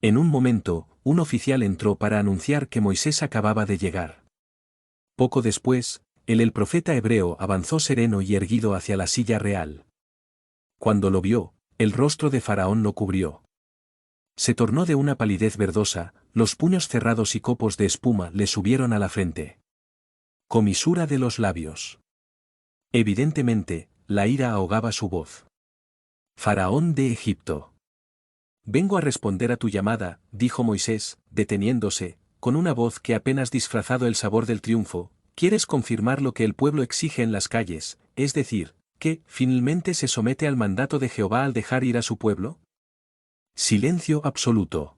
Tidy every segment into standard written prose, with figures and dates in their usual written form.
En un momento, un oficial entró para anunciar que Moisés acababa de llegar. Poco después, el profeta hebreo avanzó sereno y erguido hacia la silla real. Cuando lo vio, el rostro de Faraón lo cubrió. Se tornó de una palidez verdosa, los puños cerrados y copos de espuma le subieron a la frente. Comisura de los labios. Evidentemente, la ira ahogaba su voz. Faraón de Egipto. Vengo a responder a tu llamada, dijo Moisés, deteniéndose, con una voz que apenas disfrazado el sabor del triunfo. ¿Quieres confirmar lo que el pueblo exige en las calles, es decir, que, finalmente se somete al mandato de Jehová al dejar ir a su pueblo? Silencio absoluto.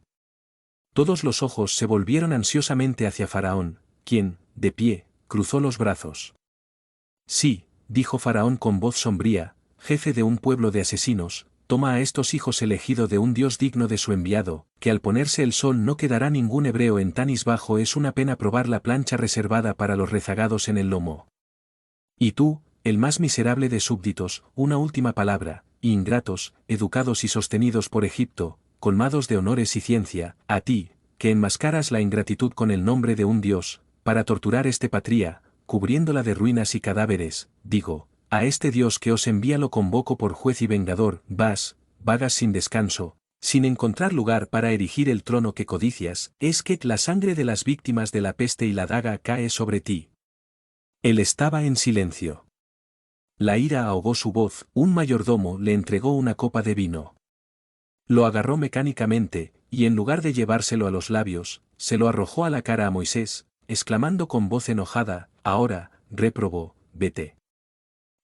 Todos los ojos se volvieron ansiosamente hacia Faraón, quien, de pie, cruzó los brazos. Sí, dijo Faraón con voz sombría, jefe de un pueblo de asesinos, toma a estos hijos elegido de un Dios digno de su enviado, que al ponerse el sol no quedará ningún hebreo en Tanis bajo. Es una pena probar la plancha reservada para los rezagados en el lomo. Y tú, el más miserable de súbditos, una última palabra, ingratos, educados y sostenidos por Egipto, colmados de honores y ciencia, a ti, que enmascaras la ingratitud con el nombre de un Dios, para torturar este patria, cubriéndola de ruinas y cadáveres, digo, a este Dios que os envía lo convoco por juez y vengador. Vagas sin descanso, sin encontrar lugar para erigir el trono que codicias. Es que la sangre de las víctimas de la peste y la daga cae sobre ti. Él estaba en silencio. La ira ahogó su voz. Un mayordomo le entregó una copa de vino. Lo agarró mecánicamente, y en lugar de llevárselo a los labios, se lo arrojó a la cara a Moisés, exclamando con voz enojada, ahora, reprobó, vete.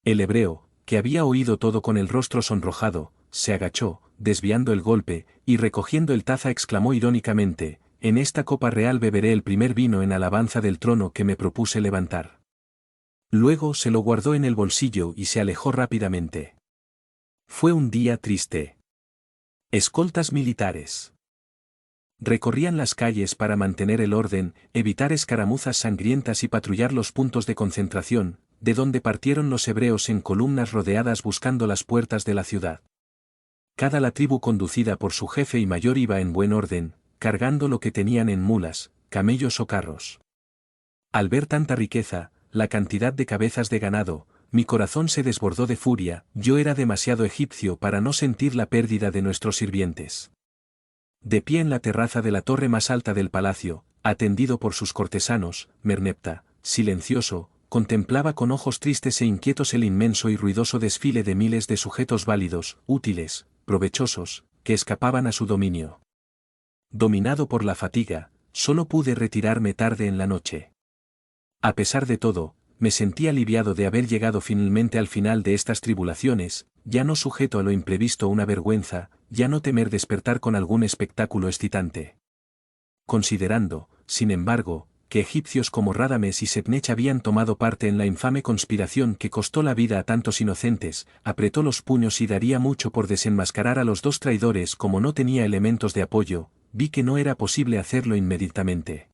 El hebreo, que había oído todo con el rostro sonrojado, se agachó, desviando el golpe, y recogiendo el taza exclamó irónicamente, en esta copa real beberé el primer vino en alabanza del trono que me propuse levantar. Luego se lo guardó en el bolsillo y se alejó rápidamente. Fue un día triste. Escoltas militares recorrían las calles para mantener el orden, evitar escaramuzas sangrientas y patrullar los puntos de concentración, de donde partieron los hebreos en columnas rodeadas buscando las puertas de la ciudad. Cada la tribu conducida por su jefe y mayor iba en buen orden, cargando lo que tenían en mulas, camellos o carros. Al ver tanta riqueza, la cantidad de cabezas de ganado, mi corazón se desbordó de furia. Yo era demasiado egipcio para no sentir la pérdida de nuestros sirvientes. De pie en la terraza de la torre más alta del palacio, atendido por sus cortesanos, Merneptah, silencioso, contemplaba con ojos tristes e inquietos el inmenso y ruidoso desfile de miles de sujetos válidos, útiles, provechosos, que escapaban a su dominio. Dominado por la fatiga, solo pude retirarme tarde en la noche. A pesar de todo, me sentí aliviado de haber llegado finalmente al final de estas tribulaciones, ya no sujeto a lo imprevisto una vergüenza, ya no temer despertar con algún espectáculo excitante. Considerando, sin embargo, que egipcios como Radames y Setnech habían tomado parte en la infame conspiración que costó la vida a tantos inocentes, apretó los puños y daría mucho por desenmascarar a los dos traidores. Como no tenía elementos de apoyo, vi que no era posible hacerlo inmediatamente.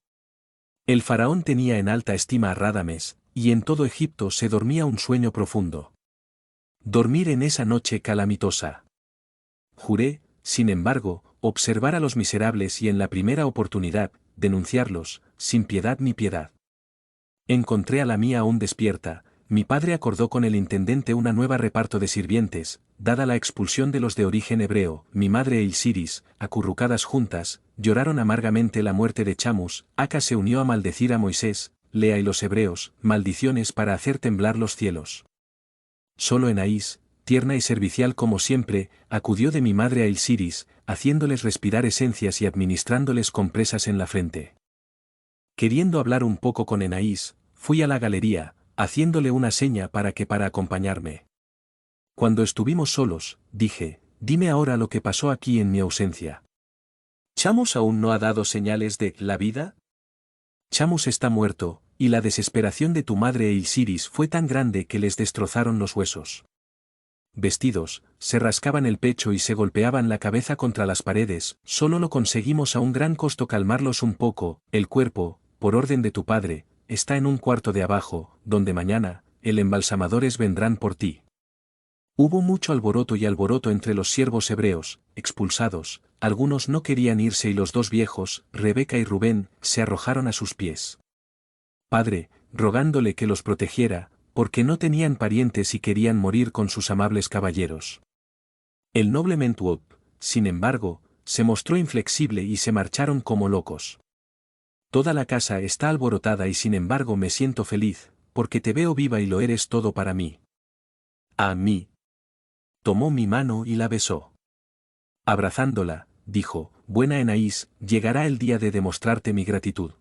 El faraón tenía en alta estima a Radames, y en todo Egipto se dormía un sueño profundo. Dormir en esa noche calamitosa. Juré, sin embargo, observar a los miserables y en la primera oportunidad, denunciarlos, sin piedad ni piedad. Encontré a la mía aún despierta. Mi padre acordó con el intendente una nueva reparto de sirvientes, dada la expulsión de los de origen hebreo. Mi madre e Isiris, acurrucadas juntas, lloraron amargamente la muerte de Chamus. Aca se unió a maldecir a Moisés, Lea y los hebreos, maldiciones para hacer temblar los cielos. Solo Enaís, tierna y servicial como siempre, acudió de mi madre a Isiris, haciéndoles respirar esencias y administrándoles compresas en la frente. Queriendo hablar un poco con Enaís, fui a la galería, haciéndole una seña para acompañarme. Cuando estuvimos solos, dije, dime ahora lo que pasó aquí en mi ausencia. ¿Chamus aún no ha dado señales de la vida? Chamus está muerto, y la desesperación de tu madre e Isiris fue tan grande que les destrozaron los huesos. Vestidos, se rascaban el pecho y se golpeaban la cabeza contra las paredes. Solo lo conseguimos a un gran costo calmarlos un poco. El cuerpo, por orden de tu padre, está en un cuarto de abajo, donde mañana, el embalsamadores vendrán por ti. Hubo mucho alboroto y alboroto entre los siervos hebreos, expulsados, algunos no querían irse y los dos viejos, Rebeca y Rubén, se arrojaron a sus pies. Padre, rogándole que los protegiera, porque no tenían parientes y querían morir con sus amables caballeros. El noble Mentuop, sin embargo, se mostró inflexible y se marcharon como locos. Toda la casa está alborotada y sin embargo me siento feliz, porque te veo viva y lo eres todo para mí. A mí. Tomó mi mano y la besó. Abrazándola, dijo, buena Enaís, llegará el día de demostrarte mi gratitud.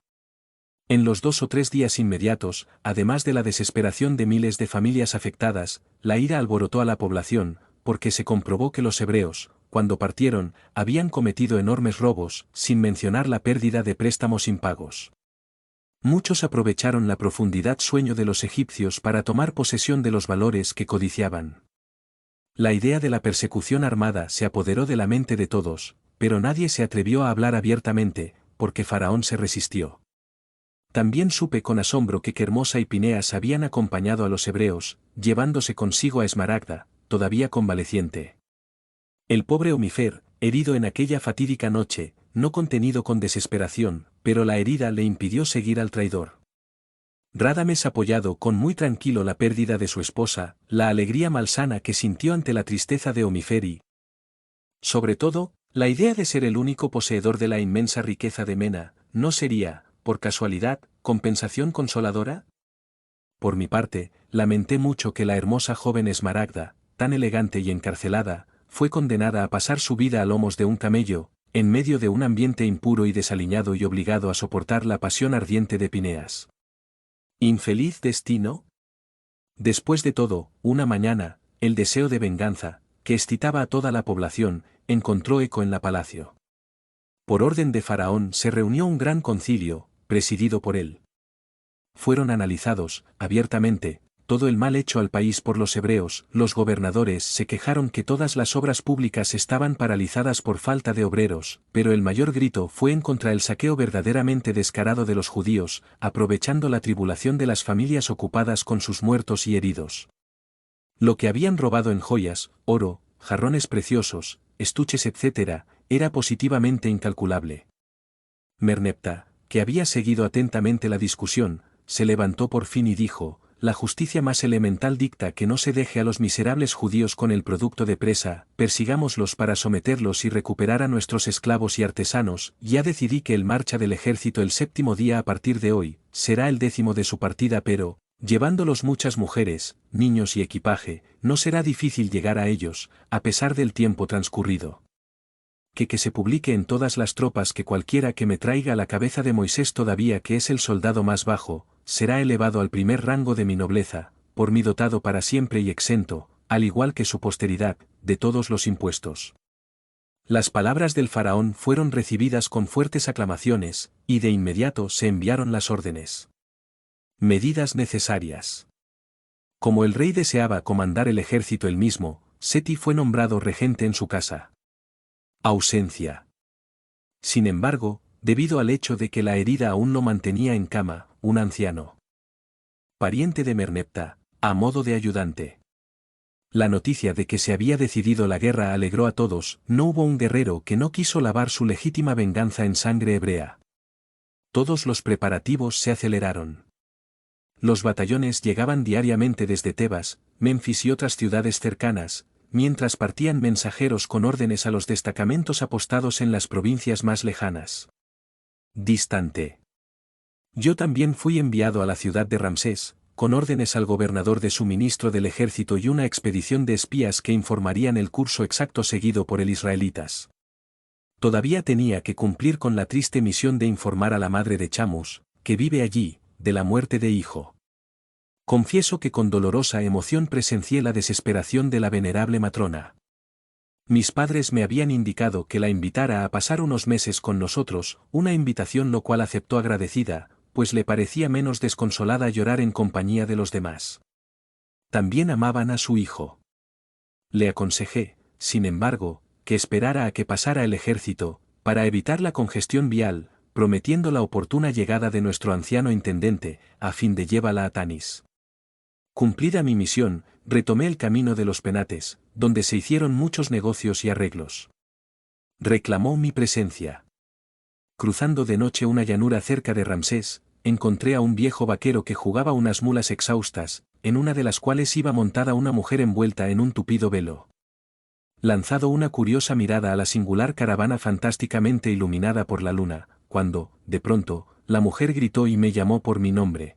En los 2 o 3 días inmediatos, además de la desesperación de miles de familias afectadas, la ira alborotó a la población, porque se comprobó que los hebreos, cuando partieron, habían cometido enormes robos, sin mencionar la pérdida de préstamos impagos. Muchos aprovecharon la profundidad sueño de los egipcios para tomar posesión de los valores que codiciaban. La idea de la persecución armada se apoderó de la mente de todos, pero nadie se atrevió a hablar abiertamente, porque Faraón se resistió. También supe con asombro que Hermosa y Pineas habían acompañado a los hebreos, llevándose consigo a Esmaragda, todavía convaleciente. El pobre Omifer, herido en aquella fatídica noche, no contenido con desesperación, pero la herida le impidió seguir al traidor. Radames apoyado con muy tranquilo la pérdida de su esposa, la alegría malsana que sintió ante la tristeza de Omifer y, sobre todo, la idea de ser el único poseedor de la inmensa riqueza de Mena, ¿no sería, por casualidad, compensación consoladora? Por mi parte, lamenté mucho que la hermosa joven Esmaragda, tan elegante y encarcelada, fue condenada a pasar su vida a lomos de un camello, en medio de un ambiente impuro y desaliñado y obligado a soportar la pasión ardiente de Pineas. ¿Infeliz destino? Después de todo, una mañana, el deseo de venganza, que excitaba a toda la población, encontró eco en la palacio. Por orden de Faraón se reunió un gran concilio, presidido por él. Fueron analizados, abiertamente, todo el mal hecho al país por los hebreos. Los gobernadores se quejaron que todas las obras públicas estaban paralizadas por falta de obreros, pero el mayor grito fue en contra el saqueo verdaderamente descarado de los judíos, aprovechando la tribulación de las familias ocupadas con sus muertos y heridos. Lo que habían robado en joyas, oro, jarrones preciosos, estuches etc., era positivamente incalculable. Merneptah, que había seguido atentamente la discusión, se levantó por fin y dijo, la justicia más elemental dicta que no se deje a los miserables judíos con el producto de presa, persigámoslos para someterlos y recuperar a nuestros esclavos y artesanos. Ya decidí que el marcha del ejército el 7º día a partir de hoy, será el 10º de su partida, pero, llevándolos muchas mujeres, niños y equipaje, no será difícil llegar a ellos, a pesar del tiempo transcurrido. Que se publique en todas las tropas que cualquiera que me traiga a la cabeza de Moisés todavía que es el soldado más bajo, será elevado al primer rango de mi nobleza, por mí dotado para siempre y exento, al igual que su posteridad, de todos los impuestos. Las palabras del faraón fueron recibidas con fuertes aclamaciones, y de inmediato se enviaron las órdenes. Medidas necesarias. Como el rey deseaba comandar el ejército él mismo, Seti fue nombrado regente en su casa. Ausencia. Sin embargo, debido al hecho de que la herida aún lo mantenía en cama, un anciano, pariente de Merneptah, a modo de ayudante. La noticia de que se había decidido la guerra alegró a todos. No hubo un guerrero que no quiso lavar su legítima venganza en sangre hebrea. Todos los preparativos se aceleraron. Los batallones llegaban diariamente desde Tebas, Memphis y otras ciudades cercanas, mientras partían mensajeros con órdenes a los destacamentos apostados en las provincias más lejanas. Distante. Yo también fui enviado a la ciudad de Ramsés, con órdenes al gobernador de suministro del ejército y una expedición de espías que informarían el curso exacto seguido por el israelitas. Todavía tenía que cumplir con la triste misión de informar a la madre de Chamus, que vive allí, de la muerte de hijo. Confieso que con dolorosa emoción presencié la desesperación de la venerable matrona. Mis padres me habían indicado que la invitara a pasar unos meses con nosotros, una invitación lo cual aceptó agradecida, pues le parecía menos desconsolada llorar en compañía de los demás. También amaban a su hijo. Le aconsejé, sin embargo, que esperara a que pasara el ejército, para evitar la congestión vial, prometiendo la oportuna llegada de nuestro anciano intendente, a fin de llevarla a Tanis. Cumplida mi misión, retomé el camino de los penates, donde se hicieron muchos negocios y arreglos. Reclamó mi presencia. Cruzando de noche una llanura cerca de Ramsés, encontré a un viejo vaquero que jugaba unas mulas exhaustas, en una de las cuales iba montada una mujer envuelta en un tupido velo. Lanzado una curiosa mirada a la singular caravana fantásticamente iluminada por la luna, cuando, de pronto, la mujer gritó y me llamó por mi nombre.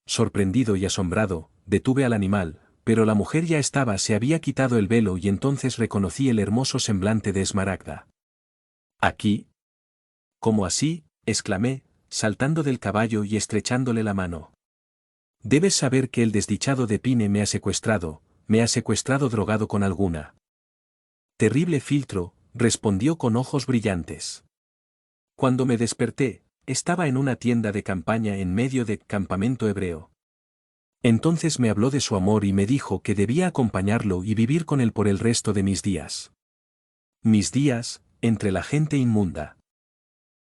Sorprendido y asombrado, detuve al animal, pero la mujer ya se había quitado el velo y entonces reconocí el hermoso semblante de Esmaragda. ¿Aquí? ¿Cómo así?, exclamé, saltando del caballo y estrechándole la mano. Debes saber que el desdichado de Pine me ha secuestrado drogado con alguna. Terrible filtro, respondió con ojos brillantes. Cuando me desperté, estaba en una tienda de campaña en medio de campamento hebreo. Entonces me habló de su amor y me dijo que debía acompañarlo y vivir con él por el resto de mis días. Mis días, entre la gente inmunda.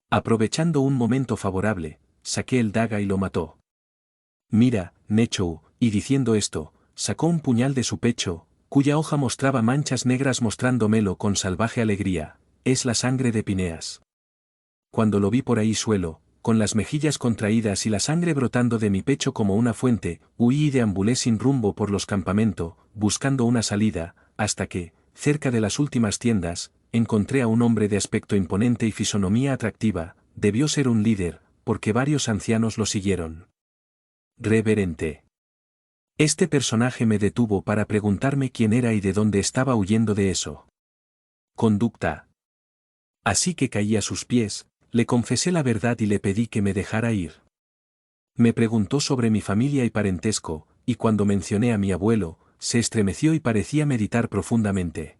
Aprovechando un momento favorable, saqué el daga y lo mató. Mira, Nechou, y diciendo esto, sacó un puñal de su pecho, cuya hoja mostraba manchas negras mostrándomelo con salvaje alegría, es la sangre de Pineas. Cuando lo vi por ahí suelo, con las mejillas contraídas y la sangre brotando de mi pecho como una fuente, huí y deambulé sin rumbo por los campamentos, buscando una salida, hasta que, cerca de las últimas tiendas, encontré a un hombre de aspecto imponente y fisonomía atractiva, debió ser un líder, porque varios ancianos lo siguieron. Reverente. Este personaje me detuvo para preguntarme quién era y de dónde estaba huyendo de eso. Conducta. Así que caí a sus pies, le confesé la verdad y le pedí que me dejara ir. Me preguntó sobre mi familia y parentesco, y cuando mencioné a mi abuelo, se estremeció y parecía meditar profundamente.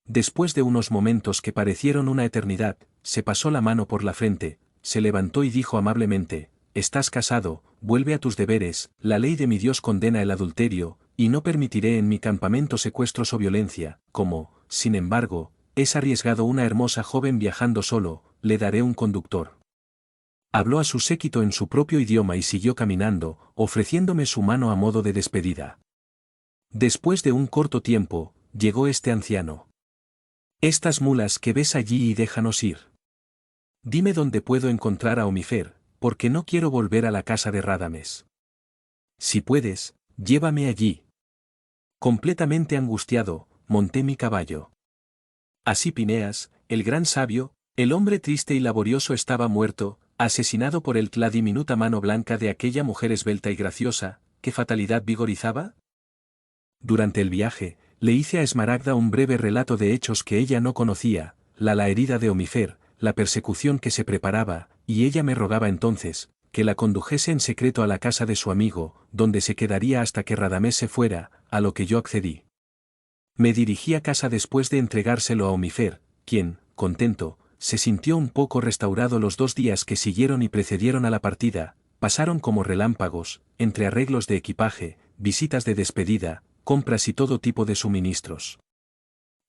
Después de unos momentos que parecieron una eternidad, se pasó la mano por la frente, se levantó y dijo amablemente, «Estás casado, vuelve a tus deberes, la ley de mi Dios condena el adulterio, y no permitiré en mi campamento secuestros o violencia, como, sin embargo, es arriesgado una hermosa joven viajando solo, le daré un conductor». Habló a su séquito en su propio idioma y siguió caminando, ofreciéndome su mano a modo de despedida. Después de un corto tiempo, llegó este anciano. «Estas mulas que ves allí y déjanos ir. Dime dónde puedo encontrar a Omifer, porque no quiero volver a la casa de Radames. Si puedes, llévame allí». Completamente angustiado, monté mi caballo. Así Pineas, el gran sabio, el hombre triste y laborioso estaba muerto, asesinado por la diminuta mano blanca de aquella mujer esbelta y graciosa, ¿qué fatalidad vigorizaba? Durante el viaje, le hice a Esmaragda un breve relato de hechos que ella no conocía, la herida de Omifer, la persecución que se preparaba, y ella me rogaba entonces, que la condujese en secreto a la casa de su amigo, donde se quedaría hasta que Radamés se fuera, a lo que yo accedí. Me dirigí a casa después de entregárselo a Omifer, quien, contento, se sintió un poco restaurado. Los 2 días que siguieron y precedieron a la partida, pasaron como relámpagos, entre arreglos de equipaje, visitas de despedida, compras y todo tipo de suministros.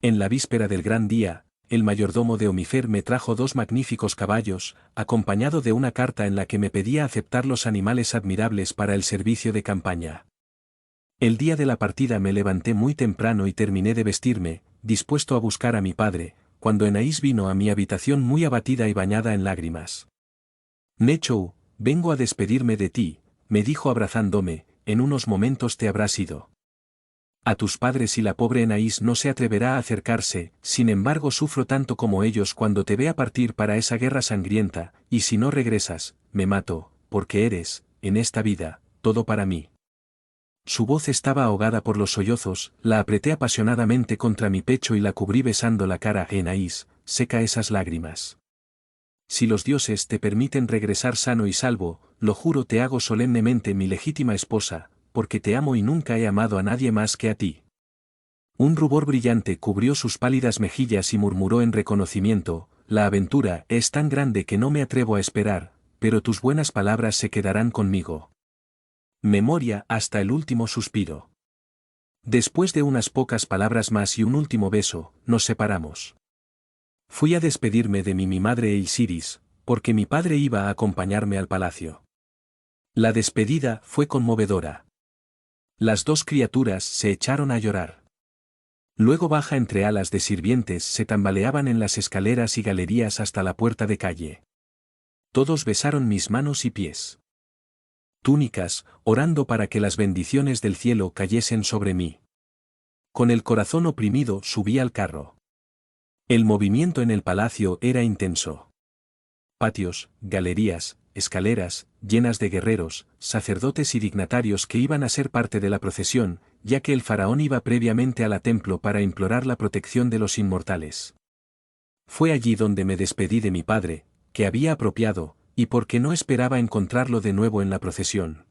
En la víspera del gran día, el mayordomo de Omifer me trajo 2 magníficos caballos, acompañado de una carta en la que me pedía aceptar los animales admirables para el servicio de campaña. El día de la partida me levanté muy temprano y terminé de vestirme, dispuesto a buscar a mi padre, cuando Enaís vino a mi habitación muy abatida y bañada en lágrimas. «Nechou, vengo a despedirme de ti», me dijo abrazándome, «en unos momentos te habrás ido a tus padres y la pobre Enaís no se atreverá a acercarse, sin embargo sufro tanto como ellos cuando te vea partir para esa guerra sangrienta, y si no regresas, me mato, porque eres, en esta vida, todo para mí». Su voz estaba ahogada por los sollozos, la apreté apasionadamente contra mi pecho y la cubrí besando la cara. «Enaís, seca esas lágrimas. Si los dioses te permiten regresar sano y salvo, lo juro, te hago solemnemente mi legítima esposa, porque te amo y nunca he amado a nadie más que a ti». Un rubor brillante cubrió sus pálidas mejillas y murmuró en reconocimiento, «La aventura es tan grande que no me atrevo a esperar, pero tus buenas palabras se quedarán conmigo. Memoria hasta el último suspiro». Después de unas pocas palabras más y un último beso, nos separamos. Fui a despedirme de mi madre e Isiris, porque mi padre iba a acompañarme al palacio. La despedida fue conmovedora. Las 2 criaturas se echaron a llorar. Luego baja entre alas de sirvientes se tambaleaban en las escaleras y galerías hasta la puerta de calle. Todos besaron mis manos y pies. Túnicas, orando para que las bendiciones del cielo cayesen sobre mí. Con el corazón oprimido subí al carro. El movimiento en el palacio era intenso. Patios, galerías, escaleras, llenas de guerreros, sacerdotes y dignatarios que iban a ser parte de la procesión, ya que el faraón iba previamente a la templo para implorar la protección de los inmortales. Fue allí donde me despedí de mi padre, que había apropiado, y porque no esperaba encontrarlo de nuevo en la procesión.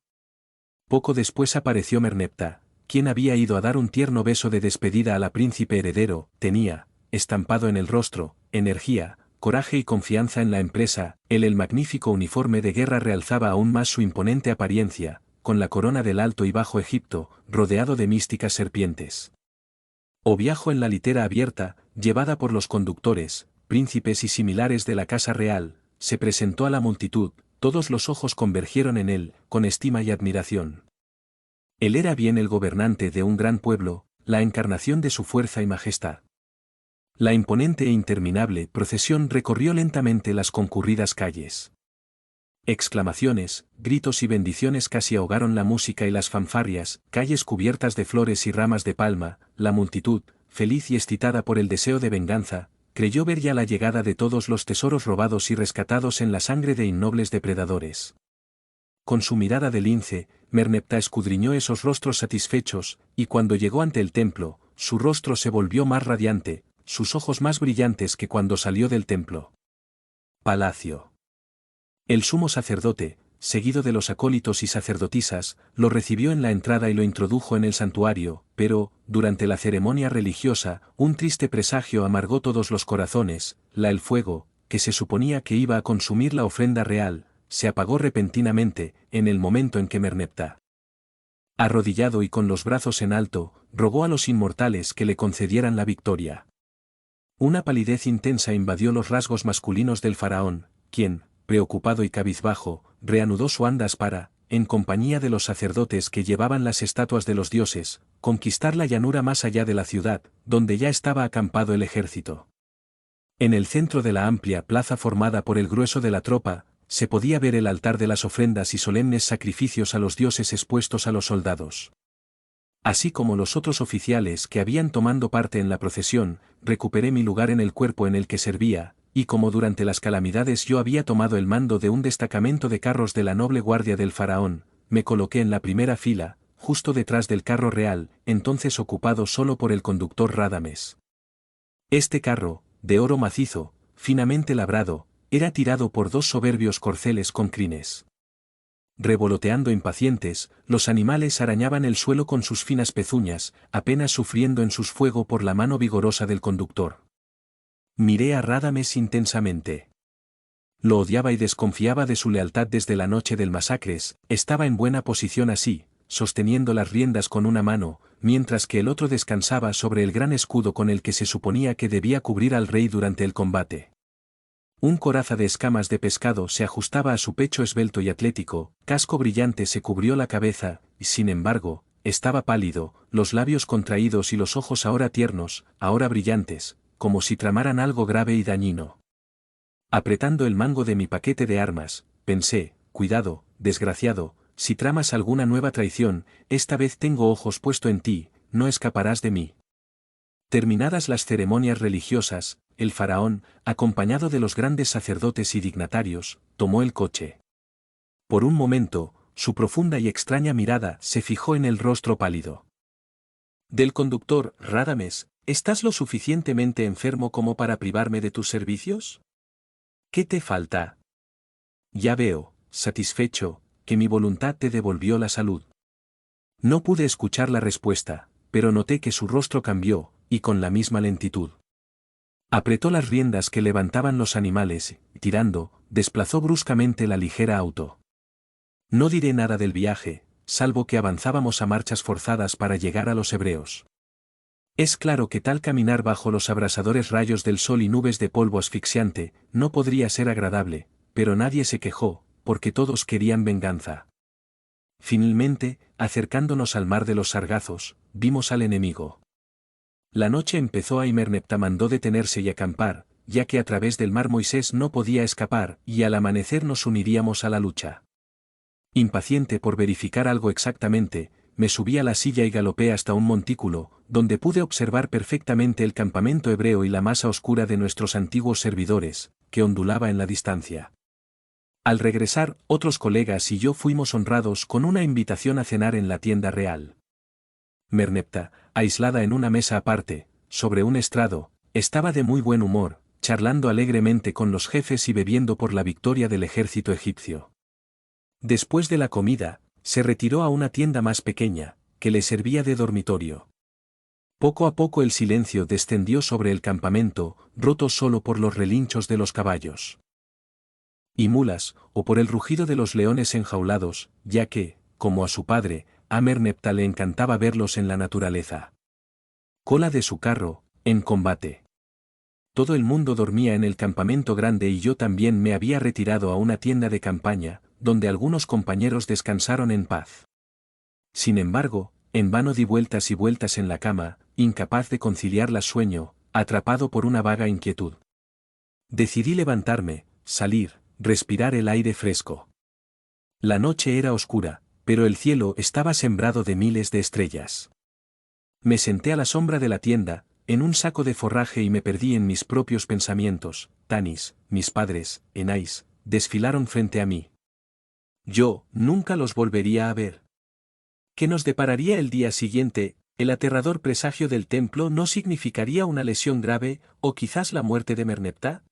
Poco después apareció Merneptah, quien había ido a dar un tierno beso de despedida a la príncipe heredero, tenía, estampado en el rostro, energía, coraje y confianza en la empresa, el magnífico uniforme de guerra realzaba aún más su imponente apariencia, con la corona del Alto y Bajo Egipto, rodeado de místicas serpientes. O viajo en la litera abierta, llevada por los conductores, príncipes y similares de la casa real, se presentó a la multitud, todos los ojos convergieron en él, con estima y admiración. Él era bien el gobernante de un gran pueblo, la encarnación de su fuerza y majestad. La imponente e interminable procesión recorrió lentamente las concurridas calles. Exclamaciones, gritos y bendiciones casi ahogaron la música y las fanfarrias, calles cubiertas de flores y ramas de palma, la multitud, feliz y excitada por el deseo de venganza, creyó ver ya la llegada de todos los tesoros robados y rescatados en la sangre de innobles depredadores. Con su mirada de lince, Merneptah escudriñó esos rostros satisfechos, y cuando llegó ante el templo, su rostro se volvió más radiante, sus ojos más brillantes que cuando salió del templo. Palacio. El sumo sacerdote, seguido de los acólitos y sacerdotisas, lo recibió en la entrada y lo introdujo en el santuario, pero, durante la ceremonia religiosa, un triste presagio amargó todos los corazones, el fuego, que se suponía que iba a consumir la ofrenda real, se apagó repentinamente, en el momento en que Merneptah, arrodillado y con los brazos en alto, rogó a los inmortales que le concedieran la victoria. Una palidez intensa invadió los rasgos masculinos del faraón, quien, preocupado y cabizbajo, reanudó su andas para, en compañía de los sacerdotes que llevaban las estatuas de los dioses, conquistar la llanura más allá de la ciudad, donde ya estaba acampado el ejército. En el centro de la amplia plaza formada por el grueso de la tropa, se podía ver el altar de las ofrendas y solemnes sacrificios a los dioses expuestos a los soldados. Así como los otros oficiales que habían tomado parte en la procesión, recuperé mi lugar en el cuerpo en el que servía, y como durante las calamidades yo había tomado el mando de un destacamento de carros de la noble guardia del faraón, me coloqué en la primera fila, justo detrás del carro real, entonces ocupado solo por el conductor Radames. Este carro, de oro macizo, finamente labrado, era tirado por dos soberbios corceles con crines. Revoloteando impacientes, los animales arañaban el suelo con sus finas pezuñas, apenas sufriendo en sus fuego por la mano vigorosa del conductor. Miré a Radames intensamente. Lo odiaba y desconfiaba de su lealtad desde la noche del masacres, estaba en buena posición así, sosteniendo las riendas con una mano, mientras que el otro descansaba sobre el gran escudo con el que se suponía que debía cubrir al rey durante el combate. Un coraza de escamas de pescado se ajustaba a su pecho esbelto y atlético, casco brillante se cubrió la cabeza, y sin embargo, estaba pálido, los labios contraídos y los ojos ahora tiernos, ahora brillantes, como si tramaran algo grave y dañino. Apretando el mango de mi paquete de armas, pensé, cuidado, desgraciado, si tramas alguna nueva traición, esta vez tengo ojos puesto en ti, no escaparás de mí. Terminadas las ceremonias religiosas, el faraón, acompañado de los grandes sacerdotes y dignatarios, tomó el coche. Por un momento, su profunda y extraña mirada se fijó en el rostro pálido del conductor. Radames, ¿estás lo suficientemente enfermo como para privarme de tus servicios? ¿Qué te falta? Ya veo, satisfecho, que mi voluntad te devolvió la salud. No pude escuchar la respuesta, pero noté que su rostro cambió, y con la misma lentitud. Apretó las riendas que levantaban los animales, y tirando, desplazó bruscamente la ligera auto. No diré nada del viaje, salvo que avanzábamos a marchas forzadas para llegar a los hebreos. Es claro que tal caminar bajo los abrasadores rayos del sol y nubes de polvo asfixiante, no podría ser agradable, pero nadie se quejó, porque todos querían venganza. Finalmente, acercándonos al mar de los sargazos, vimos al enemigo. La noche empezó y Merneptah mandó detenerse y acampar, ya que a través del mar Moisés no podía escapar, y al amanecer nos uniríamos a la lucha. Impaciente por verificar algo exactamente, me subí a la silla y galopé hasta un montículo, donde pude observar perfectamente el campamento hebreo y la masa oscura de nuestros antiguos servidores, que ondulaba en la distancia. Al regresar, otros colegas y yo fuimos honrados con una invitación a cenar en la tienda real. Merneptah, aislada en una mesa aparte, sobre un estrado, estaba de muy buen humor, charlando alegremente con los jefes y bebiendo por la victoria del ejército egipcio. Después de la comida, se retiró a una tienda más pequeña, que le servía de dormitorio. Poco a poco el silencio descendió sobre el campamento, roto solo por los relinchos de los caballos y mulas, o por el rugido de los leones enjaulados, ya que, como a su padre, a Merneptah le encantaba verlos en la naturaleza. Cola de su carro, en combate. Todo el mundo dormía en el campamento grande y yo también me había retirado a una tienda de campaña, donde algunos compañeros descansaron en paz. Sin embargo, en vano di vueltas y vueltas en la cama, incapaz de conciliar sueño, atrapado por una vaga inquietud. Decidí levantarme, salir, respirar el aire fresco. La noche era oscura, pero el cielo estaba sembrado de miles de estrellas. Me senté a la sombra de la tienda, en un saco de forraje y me perdí en mis propios pensamientos. Tanis, mis padres, Enais, desfilaron frente a mí. Yo, nunca los volvería a ver. ¿Qué nos depararía el día siguiente? El aterrador presagio del templo no significaría una lesión grave, o quizás la muerte de Merneptah.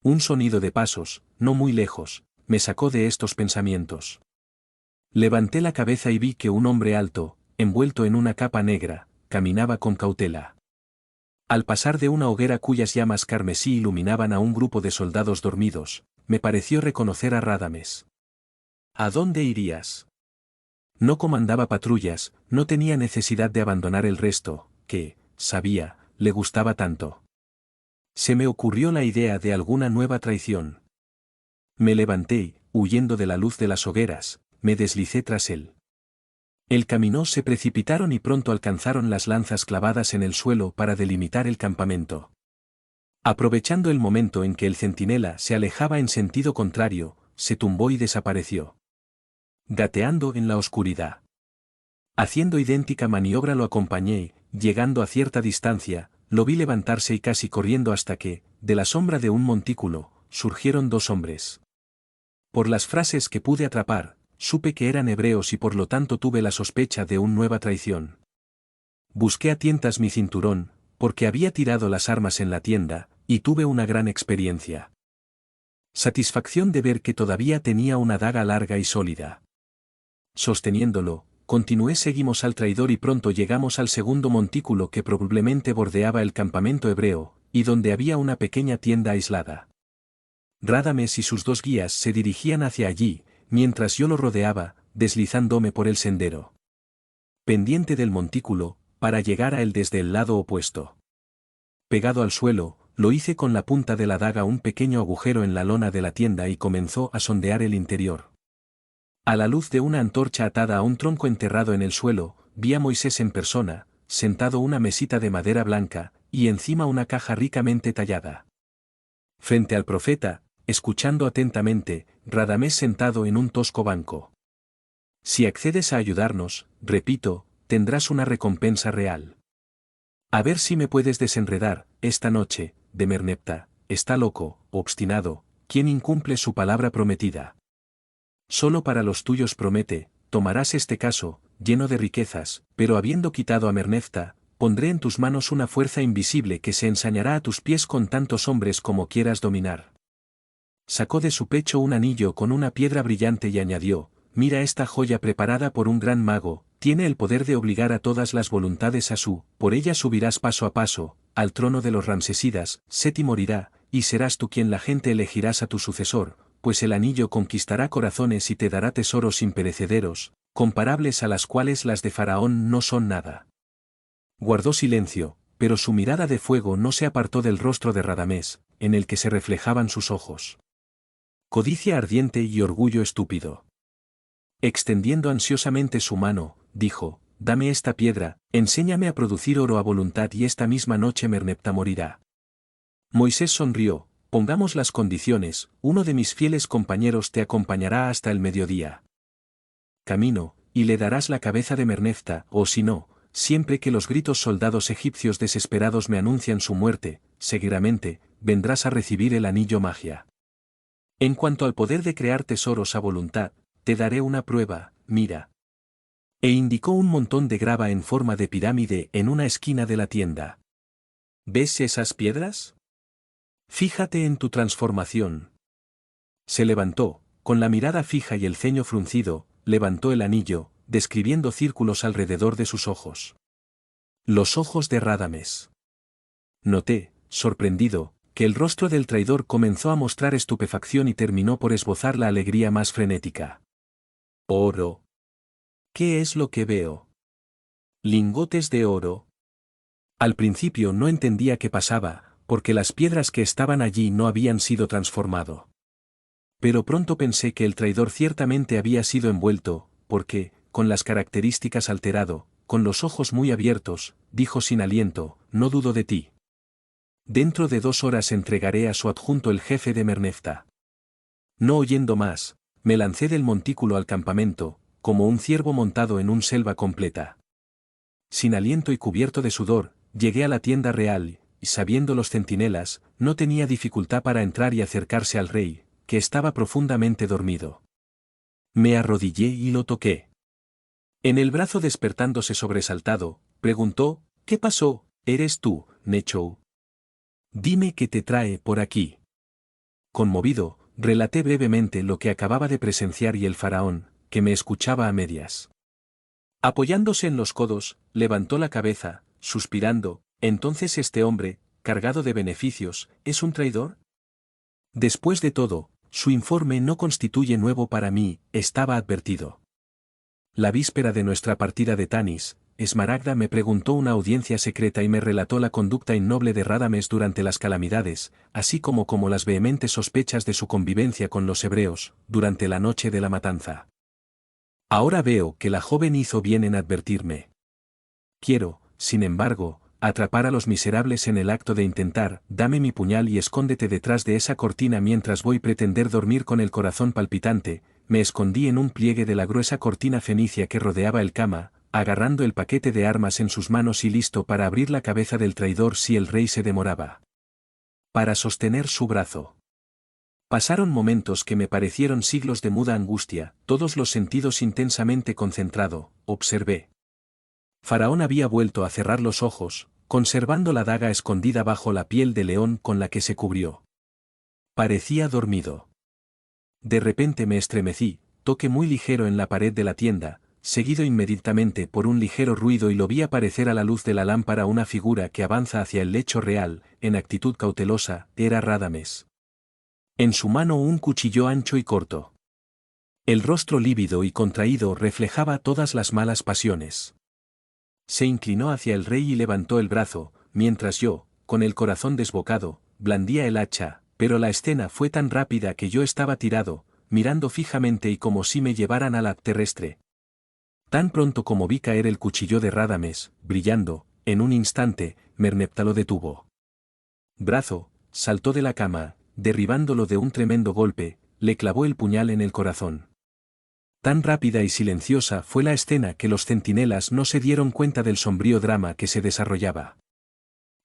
Un sonido de pasos, no muy lejos, me sacó de estos pensamientos. Levanté la cabeza y vi que un hombre alto, envuelto en una capa negra, caminaba con cautela. Al pasar de una hoguera cuyas llamas carmesí iluminaban a un grupo de soldados dormidos, me pareció reconocer a Radames. ¿A dónde irías? No comandaba patrullas, no tenía necesidad de abandonar el resto, que, sabía, le gustaba tanto. Se me ocurrió la idea de alguna nueva traición. Me levanté y, huyendo de la luz de las hogueras, me deslicé tras él. El camino se precipitaron y pronto alcanzaron las lanzas clavadas en el suelo para delimitar el campamento. Aprovechando el momento en que el centinela se alejaba en sentido contrario, se tumbó y desapareció. Gateando en la oscuridad. Haciendo idéntica maniobra lo acompañé y, llegando a cierta distancia, lo vi levantarse y casi corriendo hasta que, de la sombra de un montículo, surgieron dos hombres. Por las frases que pude atrapar, supe que eran hebreos y por lo tanto tuve la sospecha de una nueva traición. Busqué a tientas mi cinturón, porque había tirado las armas en la tienda, y tuve una gran experiencia. Satisfacción de ver que todavía tenía una daga larga y sólida. Sosteniéndolo, seguimos al traidor y pronto llegamos al segundo montículo que probablemente bordeaba el campamento hebreo, y donde había una pequeña tienda aislada. Radames y sus dos guías se dirigían hacia allí, mientras yo lo rodeaba, deslizándome por el sendero pendiente del montículo, para llegar a él desde el lado opuesto. Pegado al suelo, lo hice con la punta de la daga un pequeño agujero en la lona de la tienda y comenzó a sondear el interior. A la luz de una antorcha atada a un tronco enterrado en el suelo, vi a Moisés en persona, sentado una mesita de madera blanca, y encima una caja ricamente tallada. Frente al profeta, escuchando atentamente, Radamés sentado en un tosco banco. Si accedes a ayudarnos, repito, tendrás una recompensa real. A ver si me puedes desenredar, esta noche, de Merneptah, está loco, obstinado, quien incumple su palabra prometida. Solo para los tuyos promete, tomarás este caso, lleno de riquezas, pero habiendo quitado a Merneptah, pondré en tus manos una fuerza invisible que se ensañará a tus pies con tantos hombres como quieras dominar. Sacó de su pecho un anillo con una piedra brillante y añadió, mira esta joya preparada por un gran mago, tiene el poder de obligar a todas las voluntades por ella subirás paso a paso, al trono de los Ramsesidas, Seti morirá, y serás tú quien la gente elegirás a tu sucesor, pues el anillo conquistará corazones y te dará tesoros imperecederos, comparables a las cuales las de Faraón no son nada. Guardó silencio, pero su mirada de fuego no se apartó del rostro de Radamés, en el que se reflejaban sus ojos. Codicia ardiente y orgullo estúpido. Extendiendo ansiosamente su mano, dijo, dame esta piedra, enséñame a producir oro a voluntad y esta misma noche Merneptah morirá. Moisés sonrió, pongamos las condiciones, uno de mis fieles compañeros te acompañará hasta el mediodía. Camino, y le darás la cabeza de Merneptah, o si no, siempre que los gritos soldados egipcios desesperados me anuncian su muerte, seguramente, vendrás a recibir el anillo magia. En cuanto al poder de crear tesoros a voluntad, te daré una prueba, mira. E indicó un montón de grava en forma de pirámide en una esquina de la tienda. ¿Ves esas piedras? Fíjate en tu transformación. Se levantó, con la mirada fija y el ceño fruncido, levantó el anillo, describiendo círculos alrededor de sus ojos. Los ojos de Radames. Noté, sorprendido, que el rostro del traidor comenzó a mostrar estupefacción y terminó por esbozar la alegría más frenética. Oro. ¿Qué es lo que veo? Lingotes de oro. Al principio no entendía qué pasaba, porque las piedras que estaban allí no habían sido transformado. Pero pronto pensé que el traidor ciertamente había sido envuelto, porque, con las características alterado, con los ojos muy abiertos, dijo sin aliento, no dudo de ti. Dentro de 2 horas entregaré a su adjunto el jefe de Merneptah. No oyendo más, me lancé del montículo al campamento, como un ciervo montado en un selva completa. Sin aliento y cubierto de sudor, llegué a la tienda real, y sabiendo los centinelas, no tenía dificultad para entrar y acercarse al rey, que estaba profundamente dormido. Me arrodillé y lo toqué. En el brazo despertándose sobresaltado, preguntó, ¿qué pasó? ¿Eres tú, Nechou? Dime qué te trae por aquí. Conmovido, relaté brevemente lo que acababa de presenciar y el faraón, que me escuchaba a medias. Apoyándose en los codos, levantó la cabeza, suspirando, ¿entonces este hombre, cargado de beneficios, es un traidor? Después de todo, su informe no constituye nuevo para mí, estaba advertido. La víspera de nuestra partida de Tanis, Esmaragda me preguntó una audiencia secreta y me relató la conducta innoble de Radames durante las calamidades, así como las vehementes sospechas de su convivencia con los hebreos, durante la noche de la matanza. Ahora veo que la joven hizo bien en advertirme. Quiero, sin embargo, atrapar a los miserables en el acto de intentar, dame mi puñal y escóndete detrás de esa cortina mientras voy a pretender dormir con el corazón palpitante. Me escondí en un pliegue de la gruesa cortina fenicia que rodeaba el cama, agarrando el paquete de armas en sus manos y listo para abrir la cabeza del traidor si el rey se demoraba. Para sostener su brazo. Pasaron momentos que me parecieron siglos de muda angustia, todos los sentidos intensamente concentrado, observé. Faraón había vuelto a cerrar los ojos, conservando la daga escondida bajo la piel de león con la que se cubrió. Parecía dormido. De repente me estremecí, toque muy ligero en la pared de la tienda, seguido inmediatamente por un ligero ruido y lo vi aparecer a la luz de la lámpara una figura que avanza hacia el lecho real, en actitud cautelosa, era Radames. En su mano un cuchillo ancho y corto. El rostro lívido y contraído reflejaba todas las malas pasiones. Se inclinó hacia el rey y levantó el brazo, mientras yo, con el corazón desbocado, blandía el hacha, pero la escena fue tan rápida que yo estaba tirado, mirando fijamente y como si me llevaran a la terrestre. Tan pronto como vi caer el cuchillo de Radames, brillando, en un instante, Merneptah lo detuvo. Brazo, saltó de la cama, derribándolo de un tremendo golpe, le clavó el puñal en el corazón. Tan rápida y silenciosa fue la escena que los centinelas no se dieron cuenta del sombrío drama que se desarrollaba.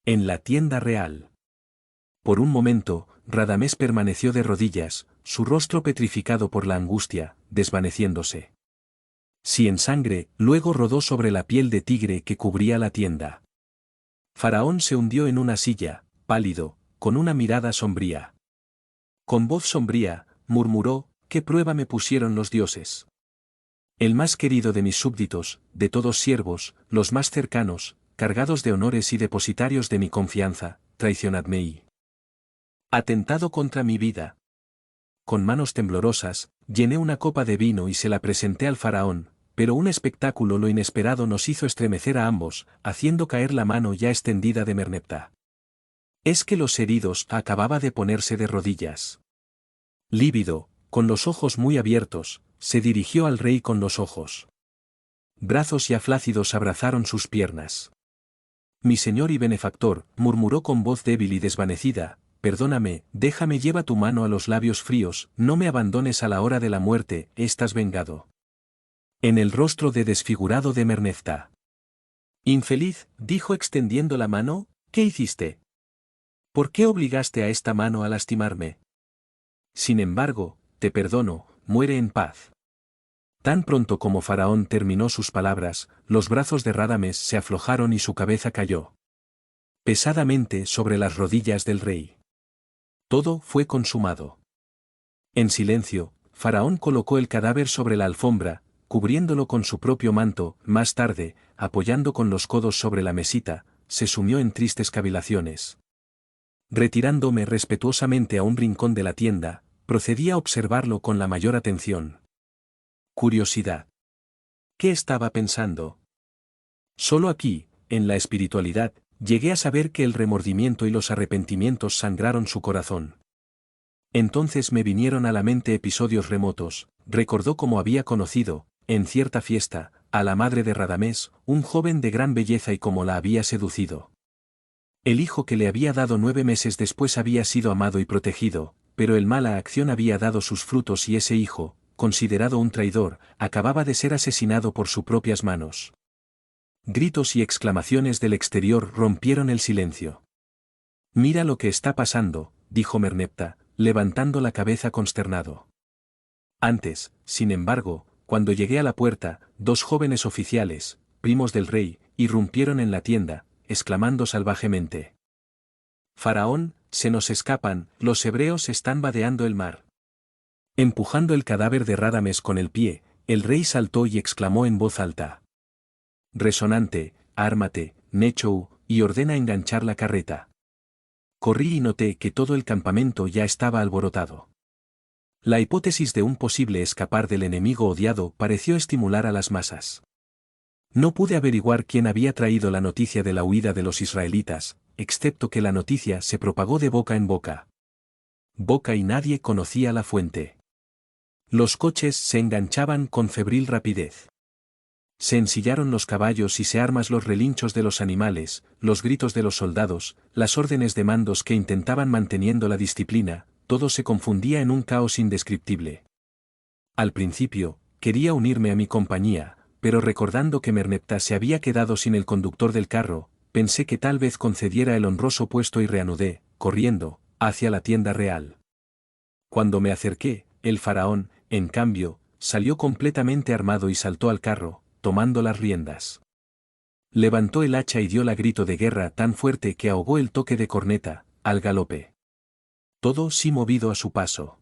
En la tienda real. Por un momento, Radames permaneció de rodillas, su rostro petrificado por la angustia, desvaneciéndose. Si en sangre, luego rodó sobre la piel de tigre que cubría la tienda. Faraón se hundió en una silla, pálido, con una mirada sombría. Con voz sombría, murmuró, ¿qué prueba me pusieron los dioses? El más querido de mis súbditos, de todos siervos, los más cercanos, cargados de honores y depositarios de mi confianza, traicionadme y atentado contra mi vida. Con manos temblorosas, llené una copa de vino y se la presenté al faraón, pero un espectáculo lo inesperado nos hizo estremecer a ambos, haciendo caer la mano ya extendida de Merneptah. Es que los heridos acababa de ponerse de rodillas. Lívido, con los ojos muy abiertos, se dirigió al rey con los ojos Brazos ya flácidos abrazaron sus piernas. Mi señor y benefactor, murmuró con voz débil y desvanecida, perdóname, déjame, lleva tu mano a los labios fríos, no me abandones a la hora de la muerte, estás vengado. En el rostro de desfigurado de Merneptah. Infeliz, dijo extendiendo la mano, ¿qué hiciste? ¿Por qué obligaste a esta mano a lastimarme? Sin embargo, te perdono, muere en paz. Tan pronto como Faraón terminó sus palabras, los brazos de Radames se aflojaron y su cabeza cayó pesadamente sobre las rodillas del rey. Todo fue consumado. En silencio, Faraón colocó el cadáver sobre la alfombra, cubriéndolo con su propio manto. Más tarde, apoyando con los codos sobre la mesita, se sumió en tristes cavilaciones. Retirándome respetuosamente a un rincón de la tienda, procedí a observarlo con la mayor atención. Curiosidad. ¿Qué estaba pensando? Solo aquí, en la espiritualidad, llegué a saber que el remordimiento y los arrepentimientos sangraron su corazón. Entonces me vinieron a la mente episodios remotos. Recordó cómo había conocido, en cierta fiesta, a la madre de Radamés, un joven de gran belleza, y cómo la había seducido. El hijo que le había dado 9 meses después había sido amado y protegido, pero el mala acción había dado sus frutos y ese hijo, considerado un traidor, acababa de ser asesinado por sus propias manos. Gritos y exclamaciones del exterior rompieron el silencio. Mira lo que está pasando, dijo Merneptah, levantando la cabeza consternado. Antes, sin embargo, cuando llegué a la puerta, 2 jóvenes oficiales, primos del rey, irrumpieron en la tienda, exclamando salvajemente: Faraón, se nos escapan, los hebreos están vadeando el mar. Empujando el cadáver de Radames con el pie, el rey saltó y exclamó en voz alta: Resonante, ármate, Nechou, y ordena enganchar la carreta. Corrí y noté que todo el campamento ya estaba alborotado. La hipótesis de un posible escapar del enemigo odiado pareció estimular a las masas. No pude averiguar quién había traído la noticia de la huida de los israelitas, excepto que la noticia se propagó de boca en boca. Boca y nadie conocía la fuente. Los coches se enganchaban con febril rapidez. Se ensillaron los caballos y se armas los relinchos de los animales, los gritos de los soldados, las órdenes de mandos que intentaban manteniendo la disciplina, todo se confundía en un caos indescriptible. Al principio, quería unirme a mi compañía, pero recordando que Merneptah se había quedado sin el conductor del carro, pensé que tal vez concediera el honroso puesto y reanudé, corriendo, hacia la tienda real. Cuando me acerqué, el faraón, en cambio, salió completamente armado y saltó al carro, tomando las riendas. Levantó el hacha y dio la grito de guerra tan fuerte que ahogó el toque de corneta, al galope. Todo sí movido a su paso.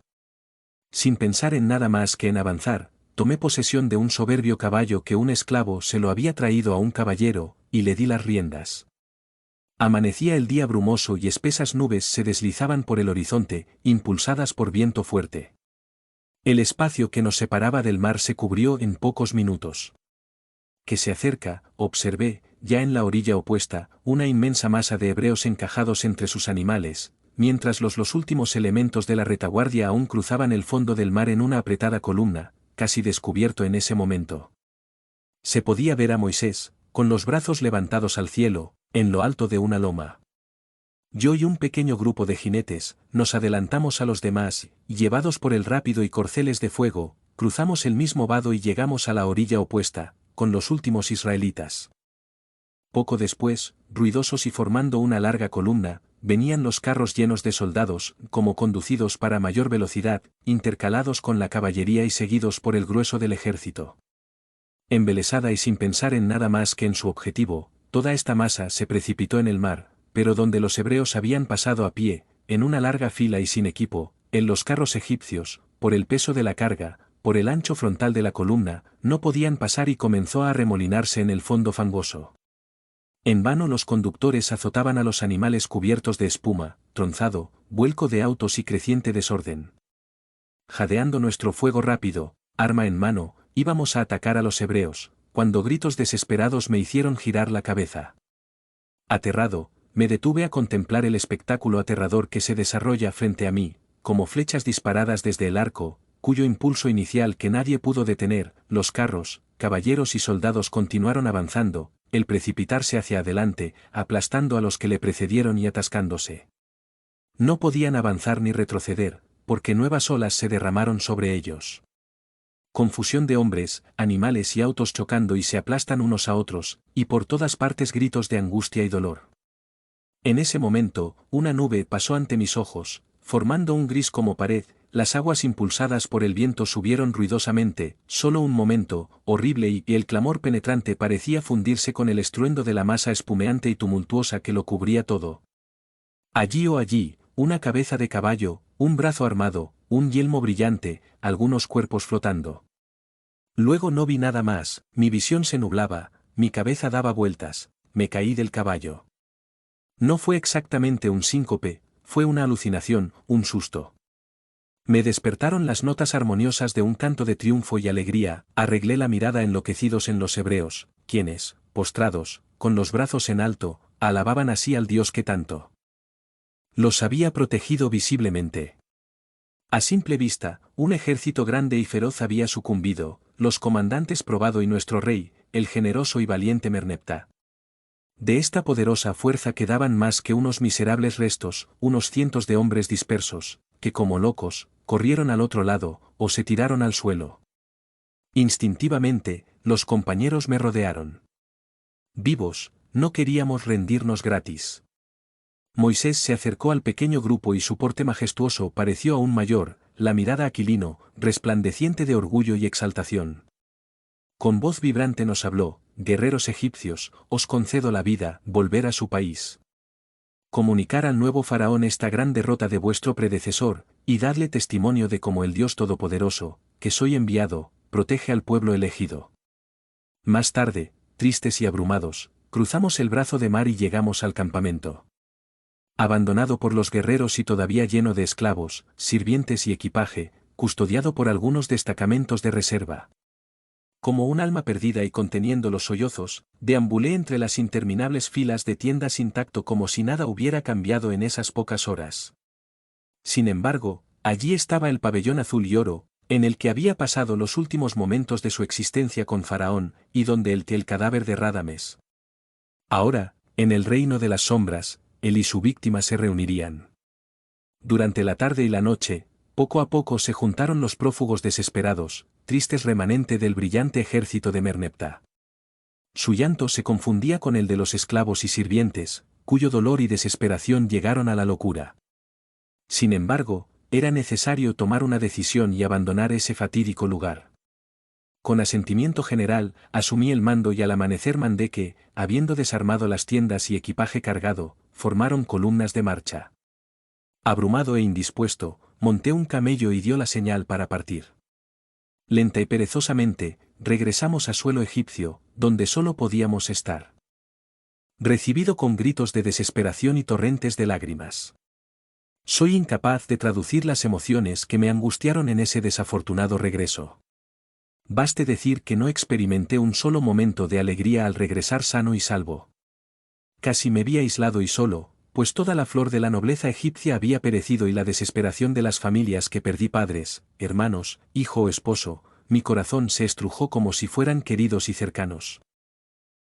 Sin pensar en nada más que en avanzar, tomé posesión de un soberbio caballo que un esclavo se lo había traído a un caballero, y le di las riendas. Amanecía el día brumoso y espesas nubes se deslizaban por el horizonte, impulsadas por viento fuerte. El espacio que nos separaba del mar se cubrió en pocos minutos. Que se acerca, observé, ya en la orilla opuesta, una inmensa masa de hebreos encajados entre sus animales, mientras los últimos elementos de la retaguardia aún cruzaban el fondo del mar en una apretada columna, casi descubierto en ese momento. Se podía ver a Moisés, con los brazos levantados al cielo, en lo alto de una loma. Yo y un pequeño grupo de jinetes, nos adelantamos a los demás, y llevados por el rápido y corceles de fuego, cruzamos el mismo vado y llegamos a la orilla opuesta, con los últimos israelitas. Poco después, ruidosos y formando una larga columna, venían los carros llenos de soldados, como conducidos para mayor velocidad, intercalados con la caballería y seguidos por el grueso del ejército. Embelesada y sin pensar en nada más que en su objetivo, toda esta masa se precipitó en el mar, pero donde los hebreos habían pasado a pie, en una larga fila y sin equipo, en los carros egipcios, por el peso de la carga, por el ancho frontal de la columna, no podían pasar y comenzó a arremolinarse en el fondo fangoso. En vano los conductores azotaban a los animales cubiertos de espuma, tronzado, vuelco de autos y creciente desorden. Jadeando nuestro fuego rápido, arma en mano, íbamos a atacar a los hebreos, cuando gritos desesperados me hicieron girar la cabeza. Aterrado, me detuve a contemplar el espectáculo aterrador que se desarrolla frente a mí, como flechas disparadas desde el arco, cuyo impulso inicial que nadie pudo detener, los carros, caballeros y soldados continuaron avanzando, el precipitarse hacia adelante, aplastando a los que le precedieron y atascándose. No podían avanzar ni retroceder, porque nuevas olas se derramaron sobre ellos. Confusión de hombres, animales y autos chocando y se aplastan unos a otros, y por todas partes gritos de angustia y dolor. En ese momento, una nube pasó ante mis ojos, formando un gris como pared, las aguas impulsadas por el viento subieron ruidosamente, solo un momento, horrible y el clamor penetrante parecía fundirse con el estruendo de la masa espumeante y tumultuosa que lo cubría todo. Allí o allí, una cabeza de caballo, un brazo armado, un yelmo brillante, algunos cuerpos flotando. Luego no vi nada más, mi visión se nublaba, mi cabeza daba vueltas, me caí del caballo. No fue exactamente un síncope, fue una alucinación, un susto. Me despertaron las notas armoniosas de un canto de triunfo y alegría, arreglé la mirada enloquecidos en los hebreos, quienes, postrados, con los brazos en alto, alababan así al Dios que tanto los había protegido visiblemente. A simple vista, un ejército grande y feroz había sucumbido, los comandantes Probado y nuestro rey, el generoso y valiente Merneptah. De esta poderosa fuerza quedaban más que unos miserables restos, unos cientos de hombres dispersos, que como locos, corrieron al otro lado, o se tiraron al suelo. Instintivamente, los compañeros me rodearon. Vivos, no queríamos rendirnos gratis. Moisés se acercó al pequeño grupo y su porte majestuoso pareció aún mayor, la mirada aquilino, resplandeciente de orgullo y exaltación. Con voz vibrante nos habló: guerreros egipcios, os concedo la vida, volver a su país. Comunicar al nuevo faraón esta gran derrota de vuestro predecesor, y dadle testimonio de cómo el Dios Todopoderoso, que soy enviado, protege al pueblo elegido. Más tarde, tristes y abrumados, cruzamos el brazo de mar y llegamos al campamento. Abandonado por los guerreros y todavía lleno de esclavos, sirvientes y equipaje, custodiado por algunos destacamentos de reserva. Como un alma perdida y conteniendo los sollozos, deambulé entre las interminables filas de tiendas intacto como si nada hubiera cambiado en esas pocas horas. Sin embargo, allí estaba el pabellón azul y oro, en el que había pasado los últimos momentos de su existencia con Faraón, y donde el cadáver de Radames. Ahora, en el reino de las sombras, él y su víctima se reunirían. Durante la tarde y la noche, poco a poco se juntaron los prófugos desesperados, tristes remanente del brillante ejército de Merneptah. Su llanto se confundía con el de los esclavos y sirvientes, cuyo dolor y desesperación llegaron a la locura. Sin embargo, era necesario tomar una decisión y abandonar ese fatídico lugar. Con asentimiento general, asumí el mando y al amanecer mandé que, habiendo desarmado las tiendas y equipaje cargado, formaron columnas de marcha. Abrumado e indispuesto, monté un camello y dio la señal para partir. Lenta y perezosamente, regresamos a suelo egipcio, donde solo podíamos estar. Recibido con gritos de desesperación y torrentes de lágrimas. Soy incapaz de traducir las emociones que me angustiaron en ese desafortunado regreso. Baste decir que no experimenté un solo momento de alegría al regresar sano y salvo. Casi me vi aislado y solo, pues toda la flor de la nobleza egipcia había perecido y la desesperación de las familias que perdí padres, hermanos, hijo o esposo, mi corazón se estrujó como si fueran queridos y cercanos.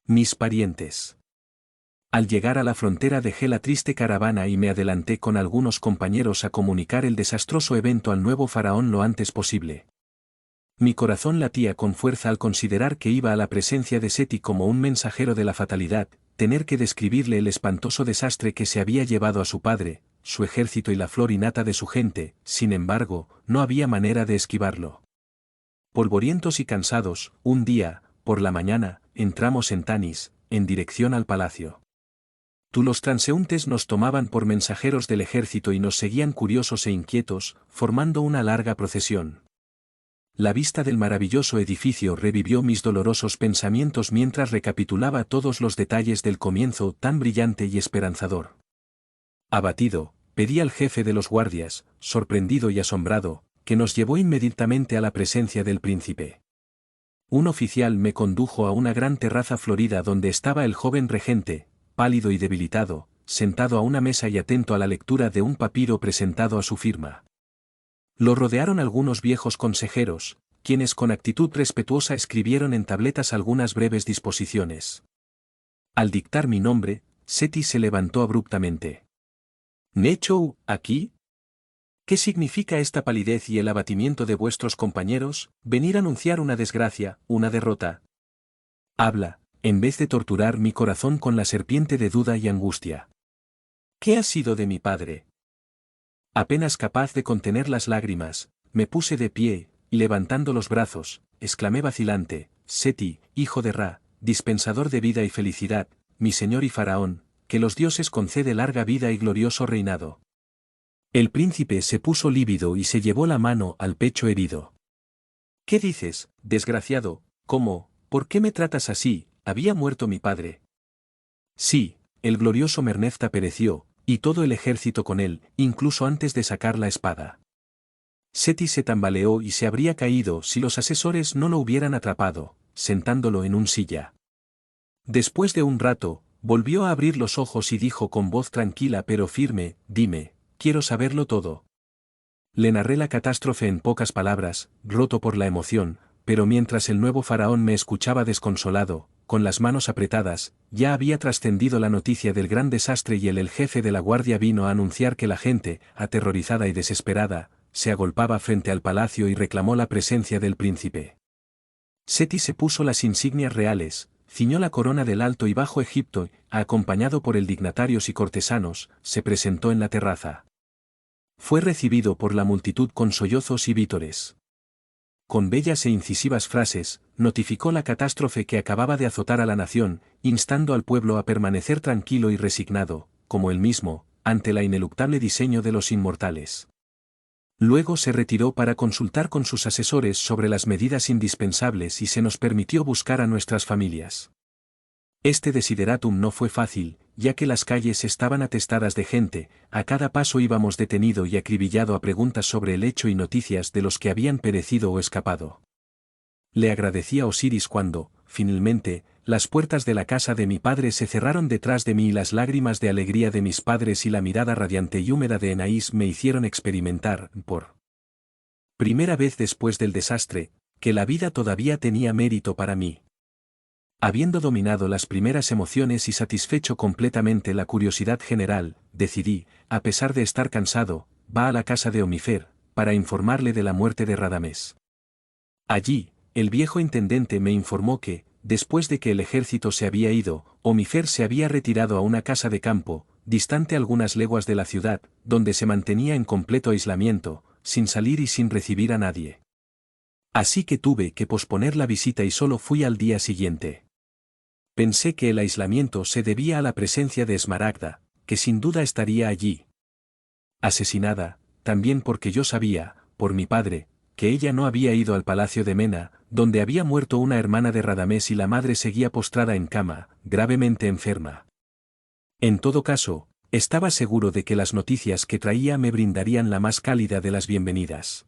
Mis parientes. Al llegar a la frontera dejé la triste caravana y me adelanté con algunos compañeros a comunicar el desastroso evento al nuevo faraón lo antes posible. Mi corazón latía con fuerza al considerar que iba a la presencia de Seti como un mensajero de la fatalidad, tener que describirle el espantoso desastre que se había llevado a su padre, su ejército y la flor innata de su gente. Sin embargo, no había manera de esquivarlo. Polvorientos y cansados, un día, por la mañana, entramos en Tanis, en dirección al palacio. Los transeúntes nos tomaban por mensajeros del ejército y nos seguían curiosos e inquietos, formando una larga procesión. La vista del maravilloso edificio revivió mis dolorosos pensamientos mientras recapitulaba todos los detalles del comienzo tan brillante y esperanzador. Abatido, pedí al jefe de los guardias, sorprendido y asombrado, que nos llevó inmediatamente a la presencia del príncipe. Un oficial me condujo a una gran terraza florida donde estaba el joven regente, pálido y debilitado, sentado a una mesa y atento a la lectura de un papiro presentado a su firma. Lo rodearon algunos viejos consejeros, quienes con actitud respetuosa escribieron en tabletas algunas breves disposiciones. Al dictar mi nombre, Seti se levantó abruptamente. ¿Nechou, aquí? ¿Qué significa esta palidez y el abatimiento de vuestros compañeros? Venir a anunciar una desgracia, una derrota. Habla, en vez de torturar mi corazón con la serpiente de duda y angustia. ¿Qué ha sido de mi padre? Apenas capaz de contener las lágrimas, me puse de pie, y levantando los brazos, exclamé vacilante, Seti, hijo de Ra, dispensador de vida y felicidad, mi señor y faraón, que los dioses concede larga vida y glorioso reinado. El príncipe se puso lívido y se llevó la mano al pecho herido. ¿Qué dices, desgraciado? ¿Cómo? ¿Por qué me tratas así? ¿Había muerto mi padre? Sí, el glorioso Mernefta pereció, y todo el ejército con él, incluso antes de sacar la espada. Seti se tambaleó y se habría caído si los asesores no lo hubieran atrapado, sentándolo en un silla. Después de un rato, volvió a abrir los ojos y dijo con voz tranquila pero firme, dime, quiero saberlo todo. Le narré la catástrofe en pocas palabras, roto por la emoción, pero mientras el nuevo faraón me escuchaba desconsolado, con las manos apretadas, ya había trascendido la noticia del gran desastre y el jefe de la guardia vino a anunciar que la gente, aterrorizada y desesperada, se agolpaba frente al palacio y reclamó la presencia del príncipe. Seti se puso las insignias reales, ciñó la corona del Alto y Bajo Egipto, acompañado por el dignatarios y cortesanos, se presentó en la terraza. Fue recibido por la multitud con sollozos y vítores. Con bellas e incisivas frases, notificó la catástrofe que acababa de azotar a la nación, instando al pueblo a permanecer tranquilo y resignado, como él mismo, ante la ineluctable diseño de los inmortales. Luego se retiró para consultar con sus asesores sobre las medidas indispensables y se nos permitió buscar a nuestras familias. Este desideratum no fue fácil, ya que las calles estaban atestadas de gente, a cada paso íbamos detenido y acribillado a preguntas sobre el hecho y noticias de los que habían perecido o escapado. Le agradecí a Osiris cuando, finalmente, las puertas de la casa de mi padre se cerraron detrás de mí y las lágrimas de alegría de mis padres y la mirada radiante y húmeda de Enaís me hicieron experimentar, por primera vez después del desastre, que la vida todavía tenía mérito para mí. Habiendo dominado las primeras emociones y satisfecho completamente la curiosidad general, decidí, a pesar de estar cansado, va a la casa de Omifer, para informarle de la muerte de Radamés. Allí, el viejo intendente me informó que, después de que el ejército se había ido, Omifer se había retirado a una casa de campo, distante algunas leguas de la ciudad, donde se mantenía en completo aislamiento, sin salir y sin recibir a nadie. Así que tuve que posponer la visita y solo fui al día siguiente. Pensé que el aislamiento se debía a la presencia de Esmaragda, que sin duda estaría allí. Asesinada, también porque yo sabía, por mi padre, que ella no había ido al palacio de Mena, donde había muerto una hermana de Radamés y la madre seguía postrada en cama, gravemente enferma. En todo caso, estaba seguro de que las noticias que traía me brindarían la más cálida de las bienvenidas.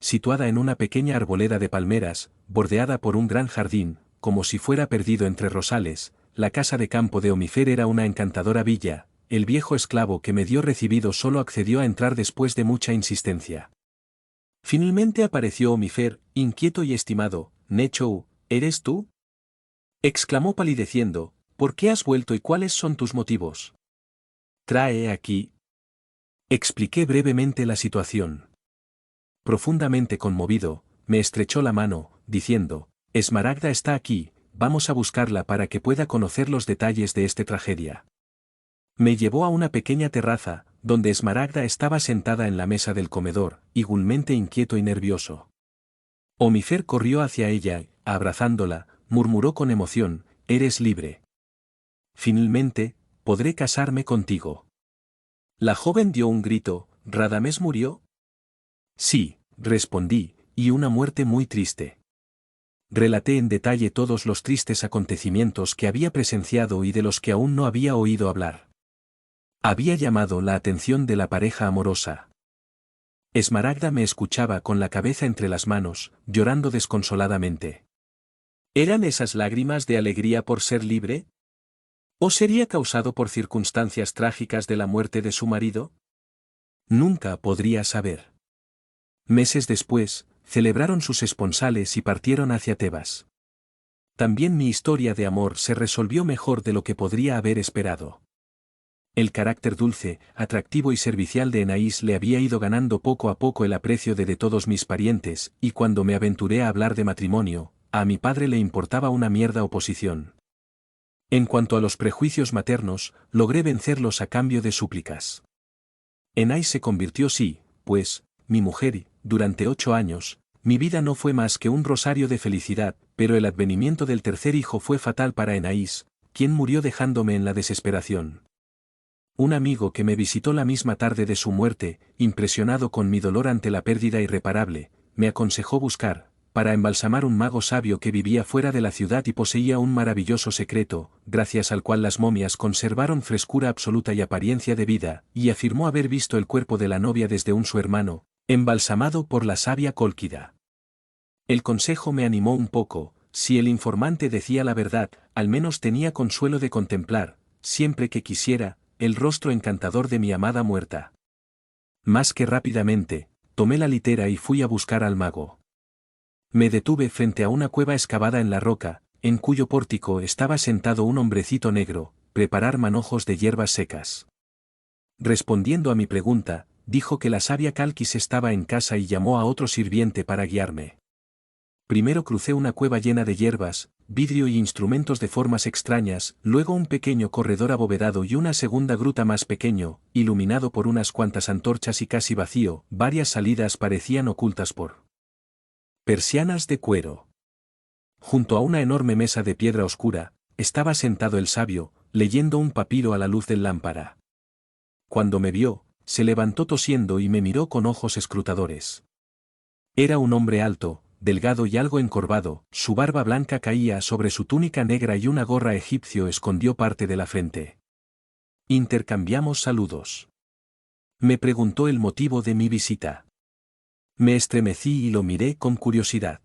Situada en una pequeña arboleda de palmeras, bordeada por un gran jardín, como si fuera perdido entre rosales, la casa de campo de Omifer era una encantadora villa. El viejo esclavo que me dio recibido solo accedió a entrar después de mucha insistencia. Finalmente apareció Omifer, inquieto y estimado. «Nechou, ¿eres tú?», exclamó palideciendo. «¿Por qué has vuelto y cuáles son tus motivos?». «Trae aquí». Expliqué brevemente la situación. Profundamente conmovido, me estrechó la mano, diciendo: «Esmaragda está aquí, vamos a buscarla para que pueda conocer los detalles de esta tragedia». Me llevó a una pequeña terraza, donde Esmaragda estaba sentada en la mesa del comedor, igualmente inquieto y nervioso. Omifer corrió hacia ella, abrazándola, murmuró con emoción: «Eres libre. Finalmente, podré casarme contigo». La joven dio un grito: «¿Radamés murió?». «Sí», respondí, «y una muerte muy triste». Relaté en detalle todos los tristes acontecimientos que había presenciado y de los que aún no había oído hablar. Había llamado la atención de la pareja amorosa. Esmaragda me escuchaba con la cabeza entre las manos, llorando desconsoladamente. ¿Eran esas lágrimas de alegría por ser libre? ¿O sería causado por circunstancias trágicas de la muerte de su marido? Nunca podría saber. Meses después, celebraron sus esponsales y partieron hacia Tebas. También mi historia de amor se resolvió mejor de lo que podría haber esperado. El carácter dulce, atractivo y servicial de Enaís le había ido ganando poco a poco el aprecio de todos mis parientes, y cuando me aventuré a hablar de matrimonio, a mi padre le importaba una mierda oposición. En cuanto a los prejuicios maternos, logré vencerlos a cambio de súplicas. Enaís se convirtió pues, mi mujer y, durante 8 años, mi vida no fue más que un rosario de felicidad, pero el advenimiento del tercer hijo fue fatal para Enaís, quien murió dejándome en la desesperación. Un amigo que me visitó la misma tarde de su muerte, impresionado con mi dolor ante la pérdida irreparable, me aconsejó buscar, para embalsamar un mago sabio que vivía fuera de la ciudad y poseía un maravilloso secreto, gracias al cual las momias conservaron frescura absoluta y apariencia de vida, y afirmó haber visto el cuerpo de la novia desde su hermano, embalsamado por la sabia Cólquida. El consejo me animó un poco, si el informante decía la verdad, al menos tenía consuelo de contemplar, siempre que quisiera, el rostro encantador de mi amada muerta. Más que rápidamente, tomé la litera y fui a buscar al mago. Me detuve frente a una cueva excavada en la roca, en cuyo pórtico estaba sentado un hombrecito negro, preparar manojos de hierbas secas. Respondiendo a mi pregunta, dijo que la sabia Calquis estaba en casa y llamó a otro sirviente para guiarme. Primero crucé una cueva llena de hierbas, vidrio y instrumentos de formas extrañas, luego un pequeño corredor abovedado y una segunda gruta más pequeño, iluminado por unas cuantas antorchas y casi vacío, varias salidas parecían ocultas por persianas de cuero. Junto a una enorme mesa de piedra oscura, estaba sentado el sabio, leyendo un papiro a la luz del lámpara. Cuando me vio, se levantó tosiendo y me miró con ojos escrutadores. Era un hombre alto, delgado y algo encorvado, su barba blanca caía sobre su túnica negra y una gorra egipcio escondió parte de la frente. Intercambiamos saludos. Me preguntó el motivo de mi visita. Me estremecí y lo miré con curiosidad.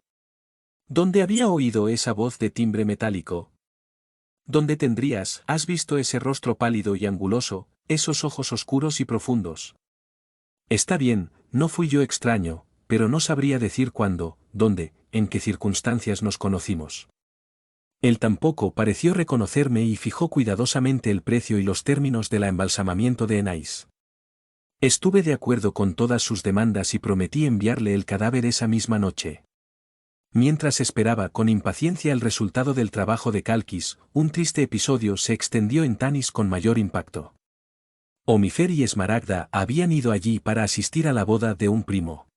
¿Dónde había oído esa voz de timbre metálico? ¿Dónde has visto ese rostro pálido y anguloso, esos ojos oscuros y profundos? Está bien, no fui yo extraño, pero no sabría decir cuándo, dónde, en qué circunstancias nos conocimos. Él tampoco pareció reconocerme y fijó cuidadosamente el precio y los términos del embalsamamiento de Enaís. Estuve de acuerdo con todas sus demandas y prometí enviarle el cadáver esa misma noche. Mientras esperaba con impaciencia el resultado del trabajo de Calquis, un triste episodio se extendió en Tanis con mayor impacto. Omifer y Esmaragda habían ido allí para asistir a la boda de un primo.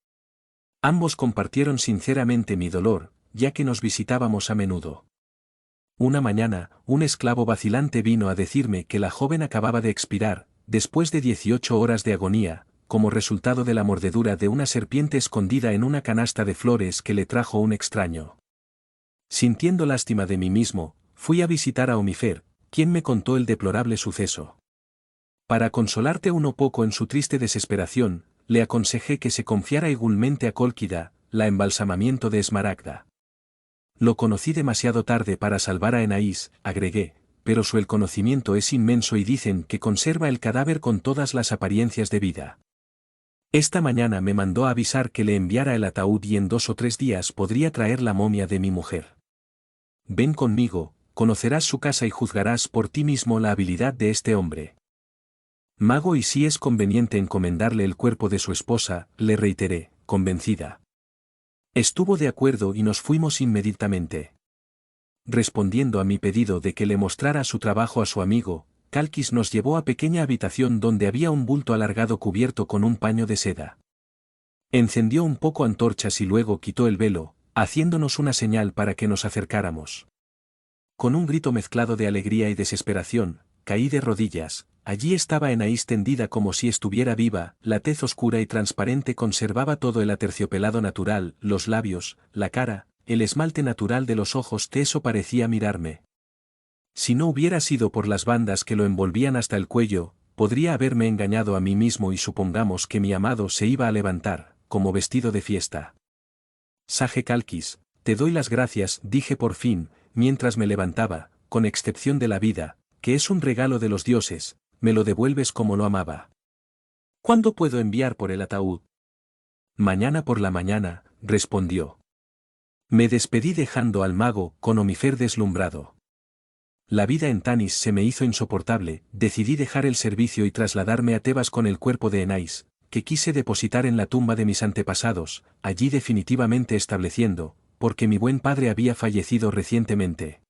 Ambos compartieron sinceramente mi dolor, ya que nos visitábamos a menudo. Una mañana, un esclavo vacilante vino a decirme que la joven acababa de expirar, después de 18 horas de agonía, como resultado de la mordedura de una serpiente escondida en una canasta de flores que le trajo un extraño. Sintiendo lástima de mí mismo, fui a visitar a Omifer, quien me contó el deplorable suceso. Para consolarte un poco en su triste desesperación, le aconsejé que se confiara igualmente a Cólquida, la embalsamamiento de Esmaragda. Lo conocí demasiado tarde para salvar a Enaís, agregué, pero el conocimiento es inmenso y dicen que conserva el cadáver con todas las apariencias de vida. Esta mañana me mandó a avisar que le enviara el ataúd y en 2 o 3 días podría traer la momia de mi mujer. Ven conmigo, conocerás su casa y juzgarás por ti mismo la habilidad de este hombre. Mago, y si es conveniente encomendarle el cuerpo de su esposa, le reiteré, convencida. Estuvo de acuerdo y nos fuimos inmediatamente. Respondiendo a mi pedido de que le mostrara su trabajo a su amigo, Calquis nos llevó a pequeña habitación donde había un bulto alargado cubierto con un paño de seda. Encendió un poco antorchas y luego quitó el velo, haciéndonos una señal para que nos acercáramos. Con un grito mezclado de alegría y desesperación, caí de rodillas. Allí estaba Enaís tendida como si estuviera viva, la tez oscura y transparente conservaba todo el aterciopelado natural, los labios, la cara, el esmalte natural de los ojos, teso parecía mirarme. Si no hubiera sido por las bandas que lo envolvían hasta el cuello, podría haberme engañado a mí mismo y supongamos que mi amado se iba a levantar, como vestido de fiesta. Sage Calquis, te doy las gracias, dije por fin, mientras me levantaba, con excepción de la vida, que es un regalo de los dioses. Me lo devuelves como lo amaba. ¿Cuándo puedo enviar por el ataúd? Mañana por la mañana, respondió. Me despedí dejando al mago con Omifer deslumbrado. La vida en Tanis se me hizo insoportable, decidí dejar el servicio y trasladarme a Tebas con el cuerpo de Enais, que quise depositar en la tumba de mis antepasados, allí definitivamente estableciendo, porque mi buen padre había fallecido recientemente.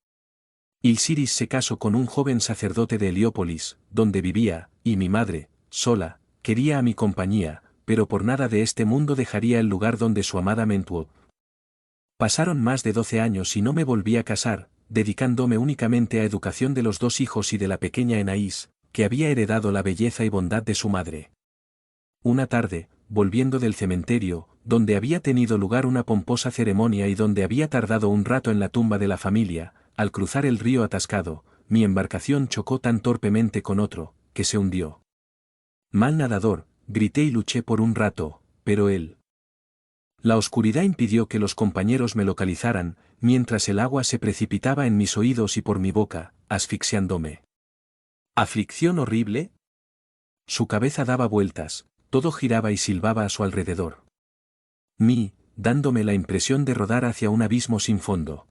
Ilsiris se casó con un joven sacerdote de Heliópolis, donde vivía, y mi madre, sola, quería a mi compañía, pero por nada de este mundo dejaría el lugar donde su amada Mentuo. Pasaron más de 12 años y no me volví a casar, dedicándome únicamente a educación de los 2 hijos y de la pequeña Enaís, que había heredado la belleza y bondad de su madre. Una tarde, volviendo del cementerio, donde había tenido lugar una pomposa ceremonia y donde había tardado un rato en la tumba de la familia, al cruzar el río atascado, mi embarcación chocó tan torpemente con otro, que se hundió. Mal nadador, grité y luché por un rato, pero él. La oscuridad impidió que los compañeros me localizaran, mientras el agua se precipitaba en mis oídos y por mi boca, asfixiándome. ¿Aflicción horrible? Su cabeza daba vueltas, todo giraba y silbaba a su alrededor. Dándome la impresión de rodar hacia un abismo sin fondo.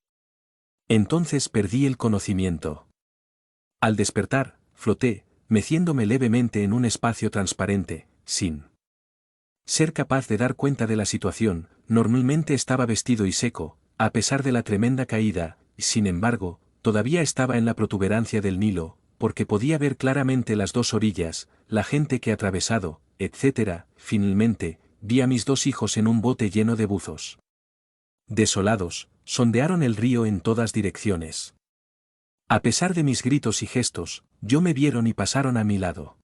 Entonces perdí el conocimiento. Al despertar, floté, meciéndome levemente en un espacio transparente, sin ser capaz de dar cuenta de la situación. Normalmente estaba vestido y seco, a pesar de la tremenda caída, y sin embargo, todavía estaba en la protuberancia del Nilo, porque podía ver claramente las 2 orillas, la gente que atravesado, etc. Finalmente, vi a mis 2 hijos en un bote lleno de buzos. Desolados, sondearon el río en todas direcciones. A pesar de mis gritos y gestos, me vieron y pasaron a mi lado.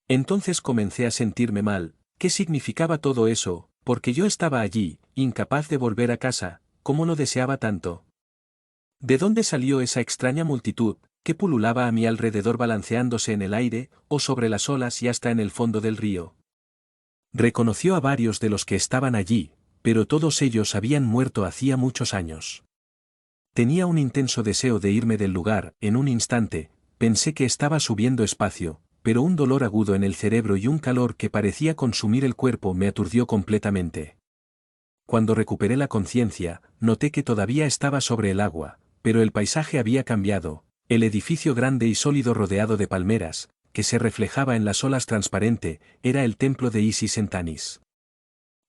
Entonces comencé a sentirme mal. ¿Qué significaba todo eso? Porque yo estaba allí, incapaz de volver a casa, como lo deseaba tanto. ¿De dónde salió esa extraña multitud, que pululaba a mi alrededor balanceándose en el aire, o sobre las olas y hasta en el fondo del río? Reconoció a varios de los que estaban allí, pero todos ellos habían muerto hacía muchos años. Tenía un intenso deseo de irme del lugar. En un instante, pensé que estaba subiendo espacio, pero un dolor agudo en el cerebro y un calor que parecía consumir el cuerpo me aturdió completamente. Cuando recuperé la conciencia, noté que todavía estaba sobre el agua, pero el paisaje había cambiado. El edificio grande y sólido rodeado de palmeras, que se reflejaba en las olas transparente, era el templo de Isis en Tanis.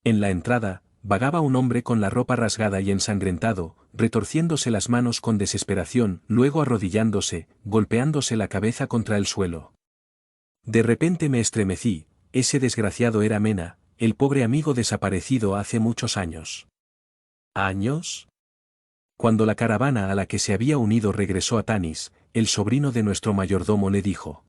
En la entrada, vagaba un hombre con la ropa rasgada y ensangrentado, retorciéndose las manos con desesperación, luego arrodillándose, golpeándose la cabeza contra el suelo. De repente me estremecí. Ese desgraciado era Mena, el pobre amigo desaparecido hace muchos años. ¿Años? Cuando la caravana a la que se había unido regresó a Tanis, el sobrino de nuestro mayordomo le dijo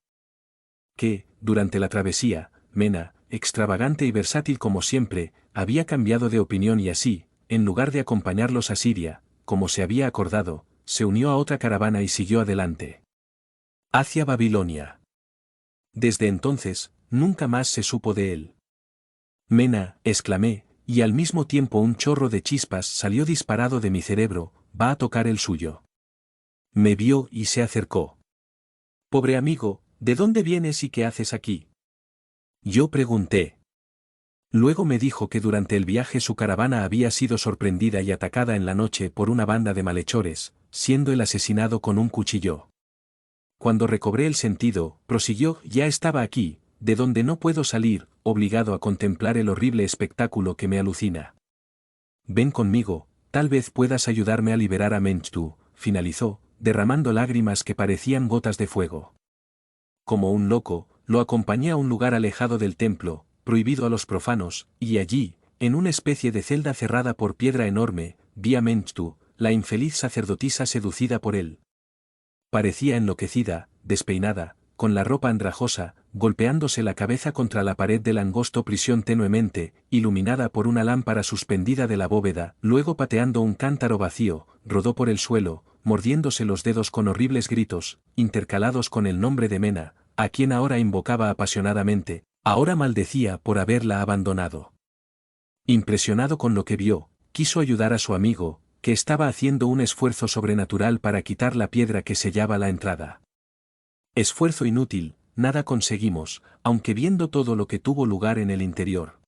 que, durante la travesía, Mena, extravagante y versátil como siempre, había cambiado de opinión y así, en lugar de acompañarlos a Siria, como se había acordado, se unió a otra caravana y siguió adelante. Hacia Babilonia. Desde entonces, nunca más se supo de él. Mena, exclamé, y al mismo tiempo un chorro de chispas salió disparado de mi cerebro. Va a tocar el suyo. Me vio y se acercó. Pobre amigo, ¿de dónde vienes y qué haces aquí? Yo pregunté. Luego me dijo que durante el viaje su caravana había sido sorprendida y atacada en la noche por una banda de malhechores, siendo él asesinado con un cuchillo. Cuando recobré el sentido, prosiguió, ya estaba aquí, de donde no puedo salir, obligado a contemplar el horrible espectáculo que me alucina. Ven conmigo, tal vez puedas ayudarme a liberar a Menchtu, finalizó, derramando lágrimas que parecían gotas de fuego. Como un loco, lo acompañé a un lugar alejado del templo, prohibido a los profanos, y allí, en una especie de celda cerrada por piedra enorme, vi a Menchtu, la infeliz sacerdotisa seducida por él. Parecía enloquecida, despeinada, con la ropa andrajosa, golpeándose la cabeza contra la pared de la angosto prisión tenuemente, iluminada por una lámpara suspendida de la bóveda, luego pateando un cántaro vacío, rodó por el suelo, mordiéndose los dedos con horribles gritos, intercalados con el nombre de Mena, a quien ahora invocaba apasionadamente, ahora maldecía por haberla abandonado. Impresionado con lo que vio, quiso ayudar a su amigo, que estaba haciendo un esfuerzo sobrenatural para quitar la piedra que sellaba la entrada. Esfuerzo inútil, nada conseguimos, aunque viendo todo lo que tuvo lugar en el interior.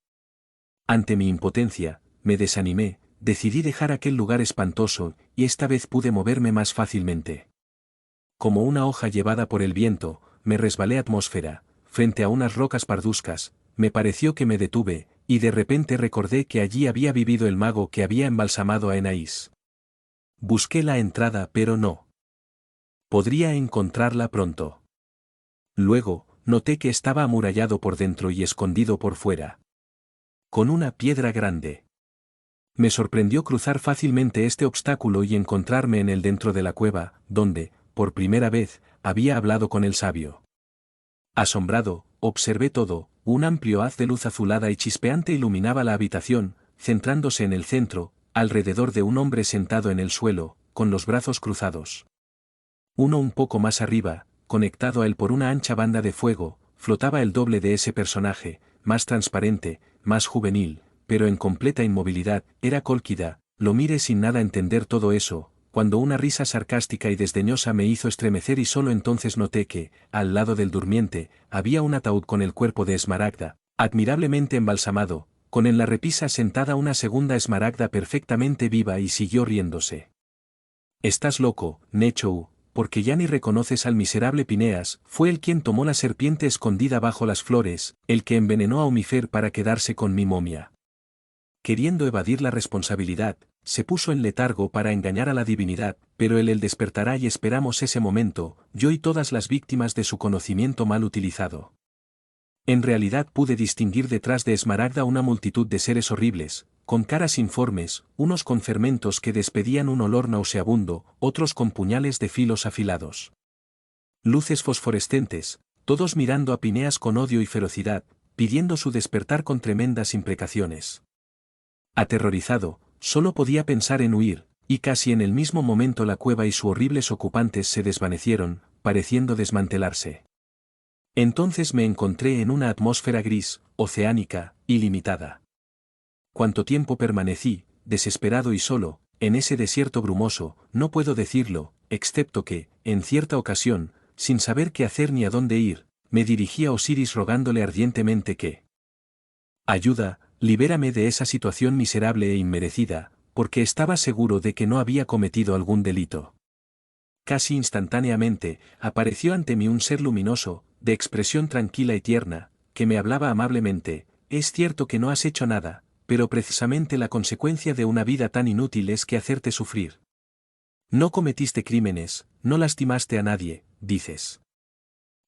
Ante mi impotencia, me desanimé, decidí dejar aquel lugar espantoso, y esta vez pude moverme más fácilmente. Como una hoja llevada por el viento, me resbalé atmósfera, frente a unas rocas parduzcas, me pareció que me detuve, y de repente recordé que allí había vivido el mago que había embalsamado a Enaís. Busqué la entrada pero no. Podría encontrarla pronto. Luego, noté que estaba amurallado por dentro y escondido por fuera. Con una piedra grande. Me sorprendió cruzar fácilmente este obstáculo y encontrarme en él dentro de la cueva, donde, por primera vez, había hablado con el sabio. Asombrado, observé todo, un amplio haz de luz azulada y chispeante iluminaba la habitación, centrándose en el centro, alrededor de un hombre sentado en el suelo, con los brazos cruzados. Uno un poco más arriba, conectado a él por una ancha banda de fuego, flotaba el doble de ese personaje, más transparente, más juvenil, pero en completa inmovilidad, era Cólquida. Lo miré sin nada entender todo eso, cuando una risa sarcástica y desdeñosa me hizo estremecer y solo entonces noté que, al lado del durmiente, había un ataúd con el cuerpo de Esmaragda, admirablemente embalsamado, con en la repisa sentada una segunda Esmaragda perfectamente viva y siguió riéndose. «Estás loco, Nechou, porque ya ni reconoces al miserable Pineas, fue el quien tomó la serpiente escondida bajo las flores, el que envenenó a Omifer para quedarse con mi momia». Queriendo evadir la responsabilidad, se puso en letargo para engañar a la divinidad, pero él despertará y esperamos ese momento, yo y todas las víctimas de su conocimiento mal utilizado. En realidad pude distinguir detrás de Esmaragda una multitud de seres horribles, con caras informes, unos con fermentos que despedían un olor nauseabundo, otros con puñales de filos afilados. Luces fosforescentes, todos mirando a Pineas con odio y ferocidad, pidiendo su despertar con tremendas imprecaciones. Aterrorizado, solo podía pensar en huir, y casi en el mismo momento la cueva y sus horribles ocupantes se desvanecieron, pareciendo desmantelarse. Entonces me encontré en una atmósfera gris, oceánica, ilimitada. Cuánto tiempo permanecí, desesperado y solo, en ese desierto brumoso, no puedo decirlo, excepto que, en cierta ocasión, sin saber qué hacer ni a dónde ir, me dirigí a Osiris rogándole ardientemente que ayuda, libérame de esa situación miserable e inmerecida, porque estaba seguro de que no había cometido algún delito. Casi instantáneamente, apareció ante mí un ser luminoso, de expresión tranquila y tierna, que me hablaba amablemente. Es cierto que no has hecho nada, pero precisamente la consecuencia de una vida tan inútil es que hacerte sufrir. No cometiste crímenes, no lastimaste a nadie, dices.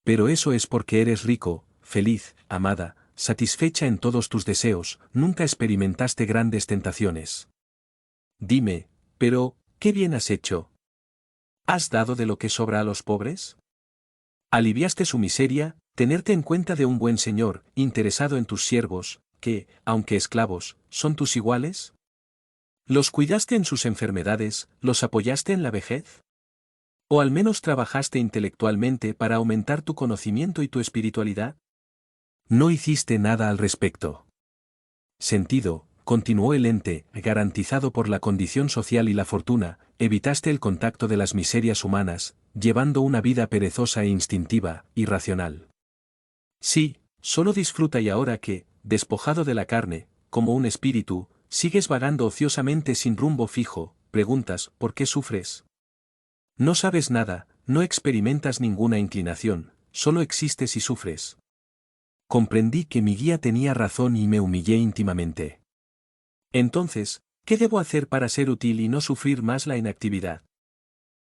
Pero eso es porque eres rico, feliz, amada, satisfecha en todos tus deseos, nunca experimentaste grandes tentaciones. Dime, pero, ¿qué bien has hecho? ¿Has dado de lo que sobra a los pobres? ¿Aliviaste su miseria, tenerte en cuenta de un buen señor, interesado en tus siervos, que, aunque esclavos, son tus iguales? ¿Los cuidaste en sus enfermedades, los apoyaste en la vejez? ¿O al menos trabajaste intelectualmente para aumentar tu conocimiento y tu espiritualidad? No hiciste nada al respecto. Sentido, continuó el ente, garantizado por la condición social y la fortuna, evitaste el contacto de las miserias humanas, llevando una vida perezosa e instintiva, irracional. Sí, solo disfruta y ahora que, despojado de la carne, como un espíritu, sigues vagando ociosamente sin rumbo fijo, preguntas, ¿por qué sufres? No sabes nada, no experimentas ninguna inclinación, solo existes y sufres. Comprendí que mi guía tenía razón y me humillé íntimamente. Entonces, ¿qué debo hacer para ser útil y no sufrir más la inactividad?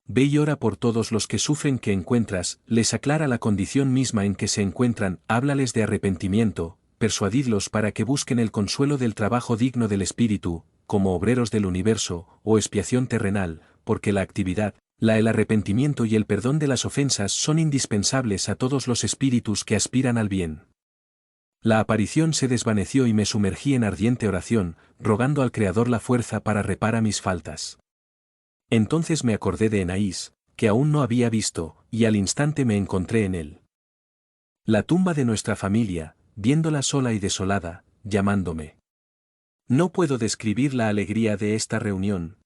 Ve y ora por todos los que sufren que encuentras, les aclara la condición misma en que se encuentran, háblales de arrepentimiento, persuadidlos para que busquen el consuelo del trabajo digno del espíritu, como obreros del universo, o expiación terrenal, porque la actividad, el arrepentimiento y el perdón de las ofensas son indispensables a todos los espíritus que aspiran al bien. La aparición se desvaneció y me sumergí en ardiente oración, rogando al Creador la fuerza para reparar mis faltas. Entonces me acordé de Enaís, que aún no había visto, y al instante me encontré en él. La tumba de nuestra familia, viéndola sola y desolada, llamándome. No puedo describir la alegría de esta reunión.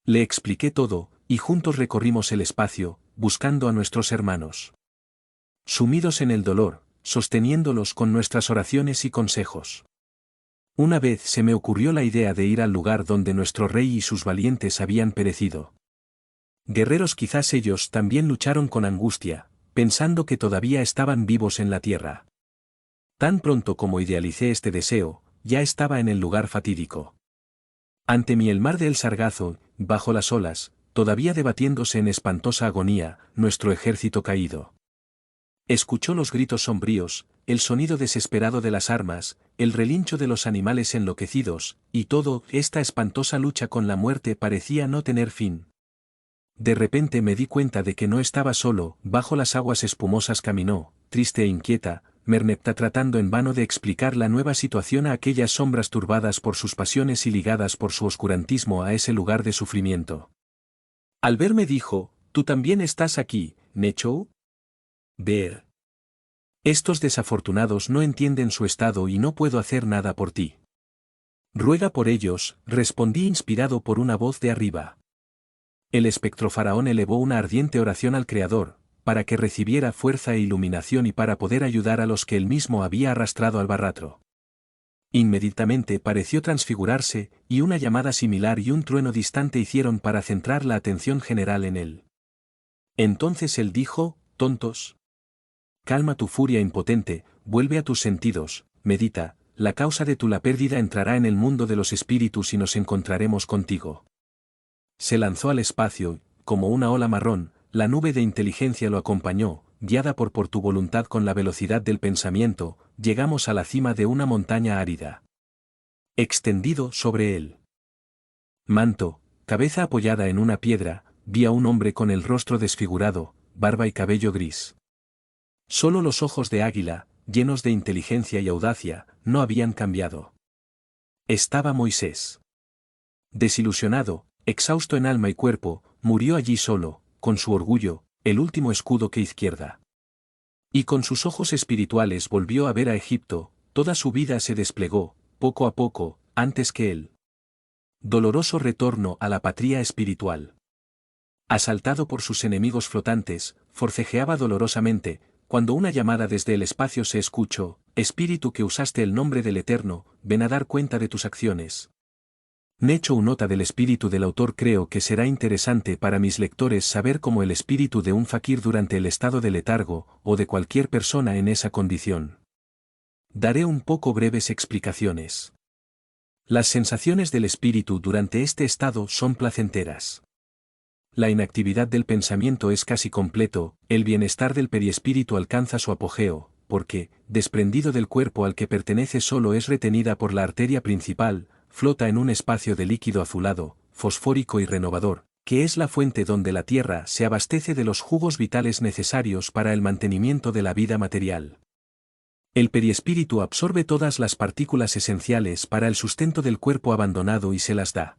Le expliqué todo, y juntos recorrimos el espacio, buscando a nuestros hermanos. Sumidos en el dolor, sosteniéndolos con nuestras oraciones y consejos. Una vez se me ocurrió la idea de ir al lugar donde nuestro rey y sus valientes habían perecido. Guerreros, quizás ellos también lucharon con angustia, pensando que todavía estaban vivos en la tierra. Tan pronto como idealicé este deseo, ya estaba en el lugar fatídico. Ante mí el mar del Sargazo, bajo las olas, todavía debatiéndose en espantosa agonía, nuestro ejército caído. Escuchó los gritos sombríos, el sonido desesperado de las armas, el relincho de los animales enloquecidos, y todo, esta espantosa lucha con la muerte parecía no tener fin. De repente me di cuenta de que no estaba solo, bajo las aguas espumosas caminó, triste e inquieta, Merneptah, tratando en vano de explicar la nueva situación a aquellas sombras turbadas por sus pasiones y ligadas por su oscurantismo a ese lugar de sufrimiento. Al verme dijo, «¿Tú también estás aquí, Nechou?» «Ver. Estos desafortunados no entienden su estado y no puedo hacer nada por ti». «Ruega por ellos», respondí inspirado por una voz de arriba. El espectro faraón elevó una ardiente oración al Creador, para que recibiera fuerza e iluminación y para poder ayudar a los que él mismo había arrastrado al barratro. Inmediatamente pareció transfigurarse, y una llamada similar y un trueno distante hicieron para centrar la atención general en él. Entonces él dijo, «Tontos. Calma tu furia impotente, vuelve a tus sentidos, medita, la causa de tu la pérdida entrará en el mundo de los espíritus y nos encontraremos contigo». Se lanzó al espacio, como una ola marrón, la nube de inteligencia lo acompañó, guiada por tu voluntad con la velocidad del pensamiento, llegamos a la cima de una montaña árida. Extendido sobre él. Manto, cabeza apoyada en una piedra, vi a un hombre con el rostro desfigurado, barba y cabello gris. Solo los ojos de águila, llenos de inteligencia y audacia, no habían cambiado. Estaba Moisés. Desilusionado, exhausto en alma y cuerpo, murió allí solo, con su orgullo, el último escudo que izquierda. Y con sus ojos espirituales volvió a ver a Egipto, toda su vida se desplegó, poco a poco, antes que él. Doloroso retorno a la patria espiritual. Asaltado por sus enemigos flotantes, forcejeaba dolorosamente, cuando una llamada desde el espacio se escuchó, «Espíritu que usaste el nombre del Eterno, ven a dar cuenta de tus acciones». Nechou, nota del espíritu del autor. Creo que será interesante para mis lectores saber cómo el espíritu de un fakir durante el estado de letargo, o de cualquier persona en esa condición. Daré un poco breves explicaciones. Las sensaciones del espíritu durante este estado son placenteras. La inactividad del pensamiento es casi completo, el bienestar del periespíritu alcanza su apogeo, porque, desprendido del cuerpo al que pertenece, solo es retenida por la arteria principal, flota en un espacio de líquido azulado, fosfórico y renovador, que es la fuente donde la tierra se abastece de los jugos vitales necesarios para el mantenimiento de la vida material. El periespíritu absorbe todas las partículas esenciales para el sustento del cuerpo abandonado y se las da.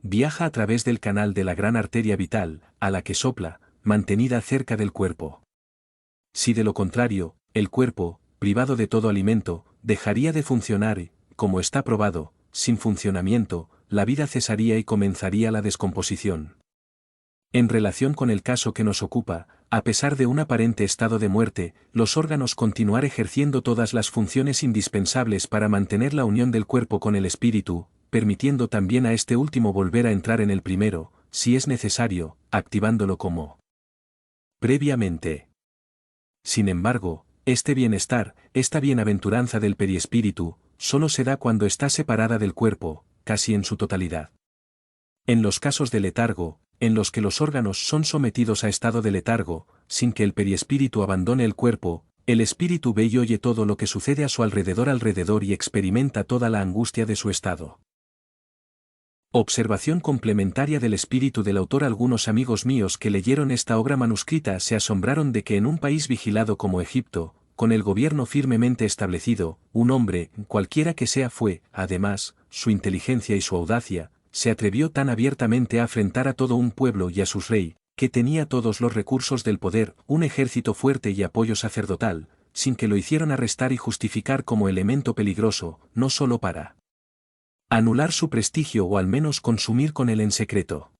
Viaja a través del canal de la gran arteria vital, a la que sopla, mantenida cerca del cuerpo. Si de lo contrario, el cuerpo, privado de todo alimento, dejaría de funcionar y, como está probado, sin funcionamiento, la vida cesaría y comenzaría la descomposición. En relación con el caso que nos ocupa, a pesar de un aparente estado de muerte, los órganos continuar ejerciendo todas las funciones indispensables para mantener la unión del cuerpo con el espíritu, permitiendo también a este último volver a entrar en el primero, si es necesario, activándolo como previamente. Sin embargo, este bienestar, esta bienaventuranza del periespíritu, solo se da cuando está separada del cuerpo, casi en su totalidad. En los casos de letargo, en los que los órganos son sometidos a estado de letargo, sin que el periespíritu abandone el cuerpo, el espíritu ve y oye todo lo que sucede a su alrededor y experimenta toda la angustia de su estado. Observación complementaria del espíritu del autor. Algunos amigos míos que leyeron esta obra manuscrita se asombraron de que en un país vigilado como Egipto, con el gobierno firmemente establecido, un hombre, cualquiera que sea, fue, además, su inteligencia y su audacia, se atrevió tan abiertamente a afrentar a todo un pueblo y a su rey, que tenía todos los recursos del poder, un ejército fuerte y apoyo sacerdotal, sin que lo hicieran arrestar y justificar como elemento peligroso, no solo para anular su prestigio o al menos consumir con él en secreto.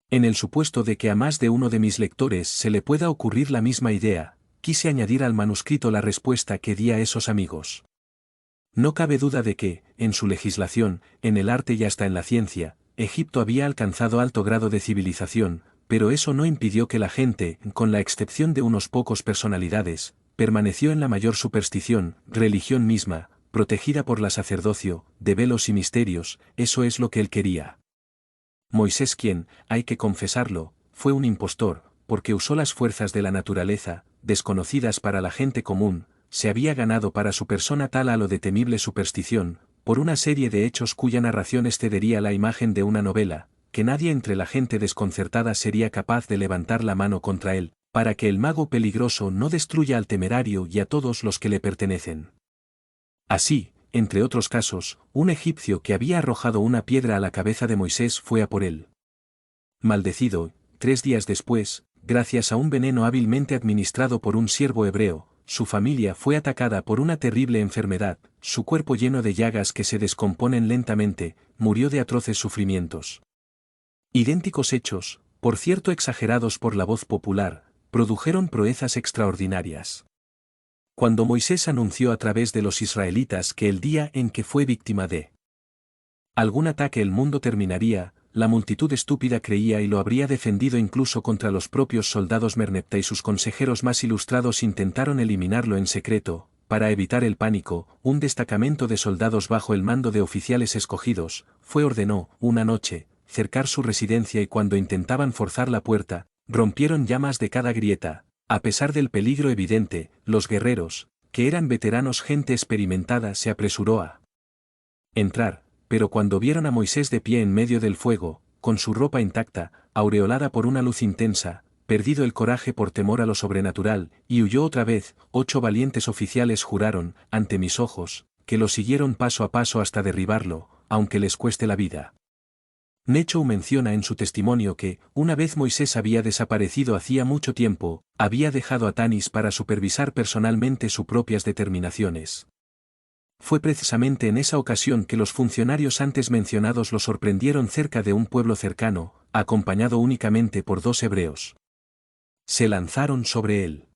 En el supuesto de que a más de uno de mis lectores se le pueda ocurrir la misma idea, quise añadir al manuscrito la respuesta que di a esos amigos. No cabe duda de que, en su legislación, en el arte y hasta en la ciencia, Egipto había alcanzado alto grado de civilización, pero eso no impidió que la gente, con la excepción de unos pocos personalidades, permaneció en la mayor superstición, religión misma, protegida por la sacerdocio, de velos y misterios, eso es lo que él quería. Moisés, quien, hay que confesarlo, fue un impostor, porque usó las fuerzas de la naturaleza, desconocidas para la gente común, se había ganado para su persona tal halo de temible superstición, por una serie de hechos cuya narración excedería la imagen de una novela, que nadie entre la gente desconcertada sería capaz de levantar la mano contra él, para que el mago peligroso no destruya al temerario y a todos los que le pertenecen. Así, entre otros casos, un egipcio que había arrojado una piedra a la cabeza de Moisés fue a por él. Maldecido, 3 días después, gracias a un veneno hábilmente administrado por un siervo hebreo, su familia fue atacada por una terrible enfermedad, su cuerpo lleno de llagas que se descomponen lentamente, murió de atroces sufrimientos. Idénticos hechos, por cierto exagerados por la voz popular, produjeron proezas extraordinarias. Cuando Moisés anunció a través de los israelitas que el día en que fue víctima de algún ataque el mundo terminaría, la multitud estúpida creía y lo habría defendido incluso contra los propios soldados. Merneptah y sus consejeros más ilustrados intentaron eliminarlo en secreto. Para evitar el pánico, un destacamento de soldados bajo el mando de oficiales escogidos, ordenó, una noche, cercar su residencia y cuando intentaban forzar la puerta, rompieron llamas de cada grieta. A pesar del peligro evidente, los guerreros, que eran veteranos, gente experimentada, se apresuró a entrar, pero cuando vieron a Moisés de pie en medio del fuego, con su ropa intacta, aureolada por una luz intensa, perdido el coraje por temor a lo sobrenatural, y huyó otra vez, 8 valientes oficiales juraron, ante mis ojos, que lo siguieron paso a paso hasta derribarlo, aunque les cueste la vida. Necho menciona en su testimonio que, una vez Moisés había desaparecido hacía mucho tiempo, había dejado a Tanis para supervisar personalmente sus propias determinaciones. Fue precisamente en esa ocasión que los funcionarios antes mencionados lo sorprendieron cerca de un pueblo cercano, acompañado únicamente por 2 hebreos. Se lanzaron sobre él.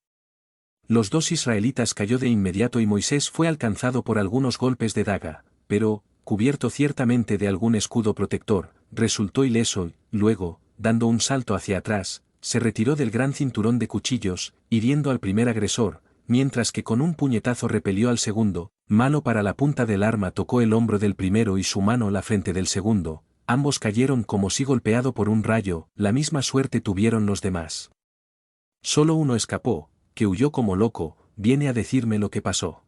Los 2 israelitas cayó de inmediato y Moisés fue alcanzado por algunos golpes de daga, pero, cubierto ciertamente de algún escudo protector, resultó ileso y, luego, dando un salto hacia atrás, se retiró del gran cinturón de cuchillos, hiriendo al primer agresor, mientras que con un puñetazo repelió al segundo, mano para la punta del arma tocó el hombro del primero y su mano la frente del segundo, ambos cayeron como si golpeado por un rayo, la misma suerte tuvieron los demás. Solo uno escapó, que huyó como loco, viene a decirme lo que pasó.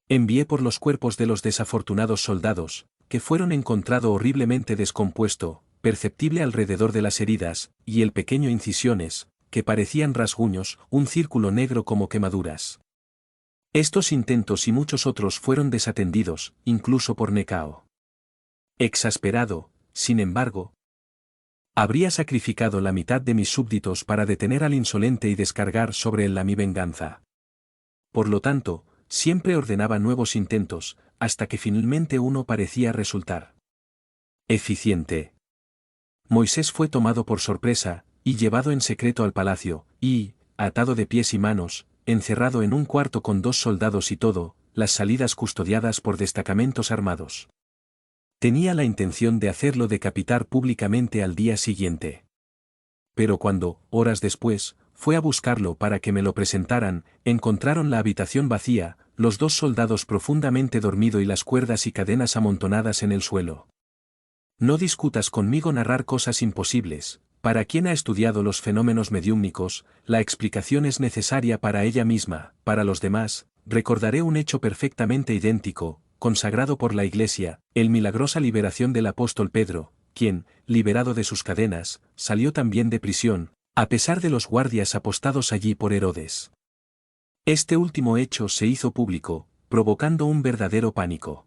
Envié por los cuerpos de los desafortunados soldados, que fueron encontrado horriblemente descompuesto, perceptible alrededor de las heridas, y el pequeño incisiones, que parecían rasguños, un círculo negro como quemaduras. Estos intentos y muchos otros fueron desatendidos, incluso por Necao. Exasperado, sin embargo, habría sacrificado la mitad de mis súbditos para detener al insolente y descargar sobre él mi venganza. Por lo tanto, siempre ordenaba nuevos intentos, hasta que finalmente uno parecía resultar eficiente. Moisés fue tomado por sorpresa, y llevado en secreto al palacio, y, atado de pies y manos, encerrado en un cuarto con 2 soldados y todo, las salidas custodiadas por destacamentos armados. Tenía la intención de hacerlo decapitar públicamente al día siguiente. Pero cuando, horas después, fue a buscarlo para que me lo presentaran, encontraron la habitación vacía, los 2 soldados profundamente dormido y las cuerdas y cadenas amontonadas en el suelo. No discutas conmigo narrar cosas imposibles. Para quien ha estudiado los fenómenos mediúmnicos, la explicación es necesaria para ella misma. Para los demás, recordaré un hecho perfectamente idéntico, consagrado por la Iglesia, el milagrosa liberación del apóstol Pedro, quien, liberado de sus cadenas, salió también de prisión, a pesar de los guardias apostados allí por Herodes. Este último hecho se hizo público, provocando un verdadero pánico.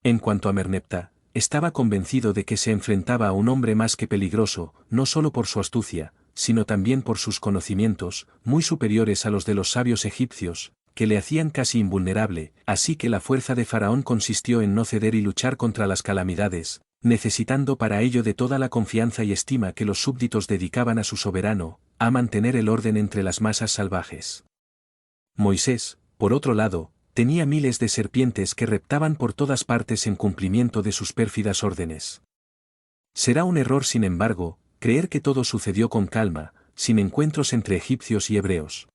En cuanto a Merneptah, estaba convencido de que se enfrentaba a un hombre más que peligroso, no solo por su astucia, sino también por sus conocimientos, muy superiores a los de los sabios egipcios, que le hacían casi invulnerable, así que la fuerza de Faraón consistió en no ceder y luchar contra las calamidades, necesitando para ello de toda la confianza y estima que los súbditos dedicaban a su soberano, a mantener el orden entre las masas salvajes. Moisés, por otro lado, tenía miles de serpientes que reptaban por todas partes en cumplimiento de sus pérfidas órdenes. Será un error, sin embargo, creer que todo sucedió con calma, sin encuentros entre egipcios y hebreos.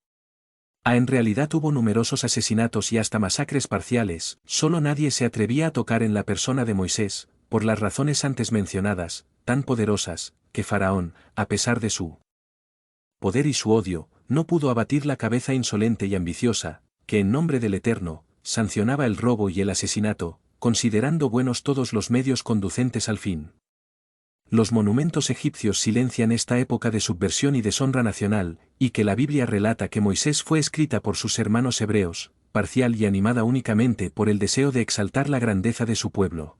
En realidad hubo numerosos asesinatos y hasta masacres parciales, solo nadie se atrevía a tocar en la persona de Moisés, por las razones antes mencionadas, tan poderosas, que Faraón, a pesar de su poder y su odio, no pudo abatir la cabeza insolente y ambiciosa, que en nombre del Eterno, sancionaba el robo y el asesinato, considerando buenos todos los medios conducentes al fin. Los monumentos egipcios silencian esta época de subversión y deshonra nacional, y que la Biblia relata que Moisés fue escrita por sus hermanos hebreos, parcial y animada únicamente por el deseo de exaltar la grandeza de su pueblo.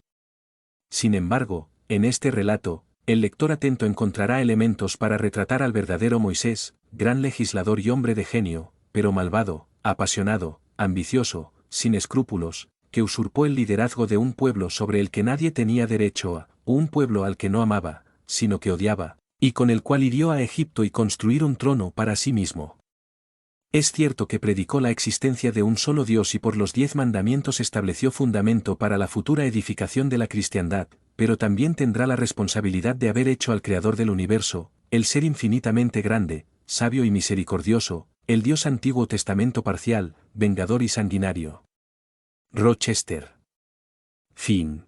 Sin embargo, en este relato, el lector atento encontrará elementos para retratar al verdadero Moisés, gran legislador y hombre de genio, pero malvado, apasionado, ambicioso, sin escrúpulos, que usurpó el liderazgo de un pueblo sobre el que nadie tenía derecho un pueblo al que no amaba, sino que odiaba, y con el cual hirió a Egipto y construir un trono para sí mismo. Es cierto que predicó la existencia de un solo Dios y por los 10 mandamientos estableció fundamento para la futura edificación de la cristiandad, pero también tendrá la responsabilidad de haber hecho al Creador del universo, el ser infinitamente grande, sabio y misericordioso, el Dios Antiguo Testamento parcial, vengador y sanguinario. Rochester. Fin.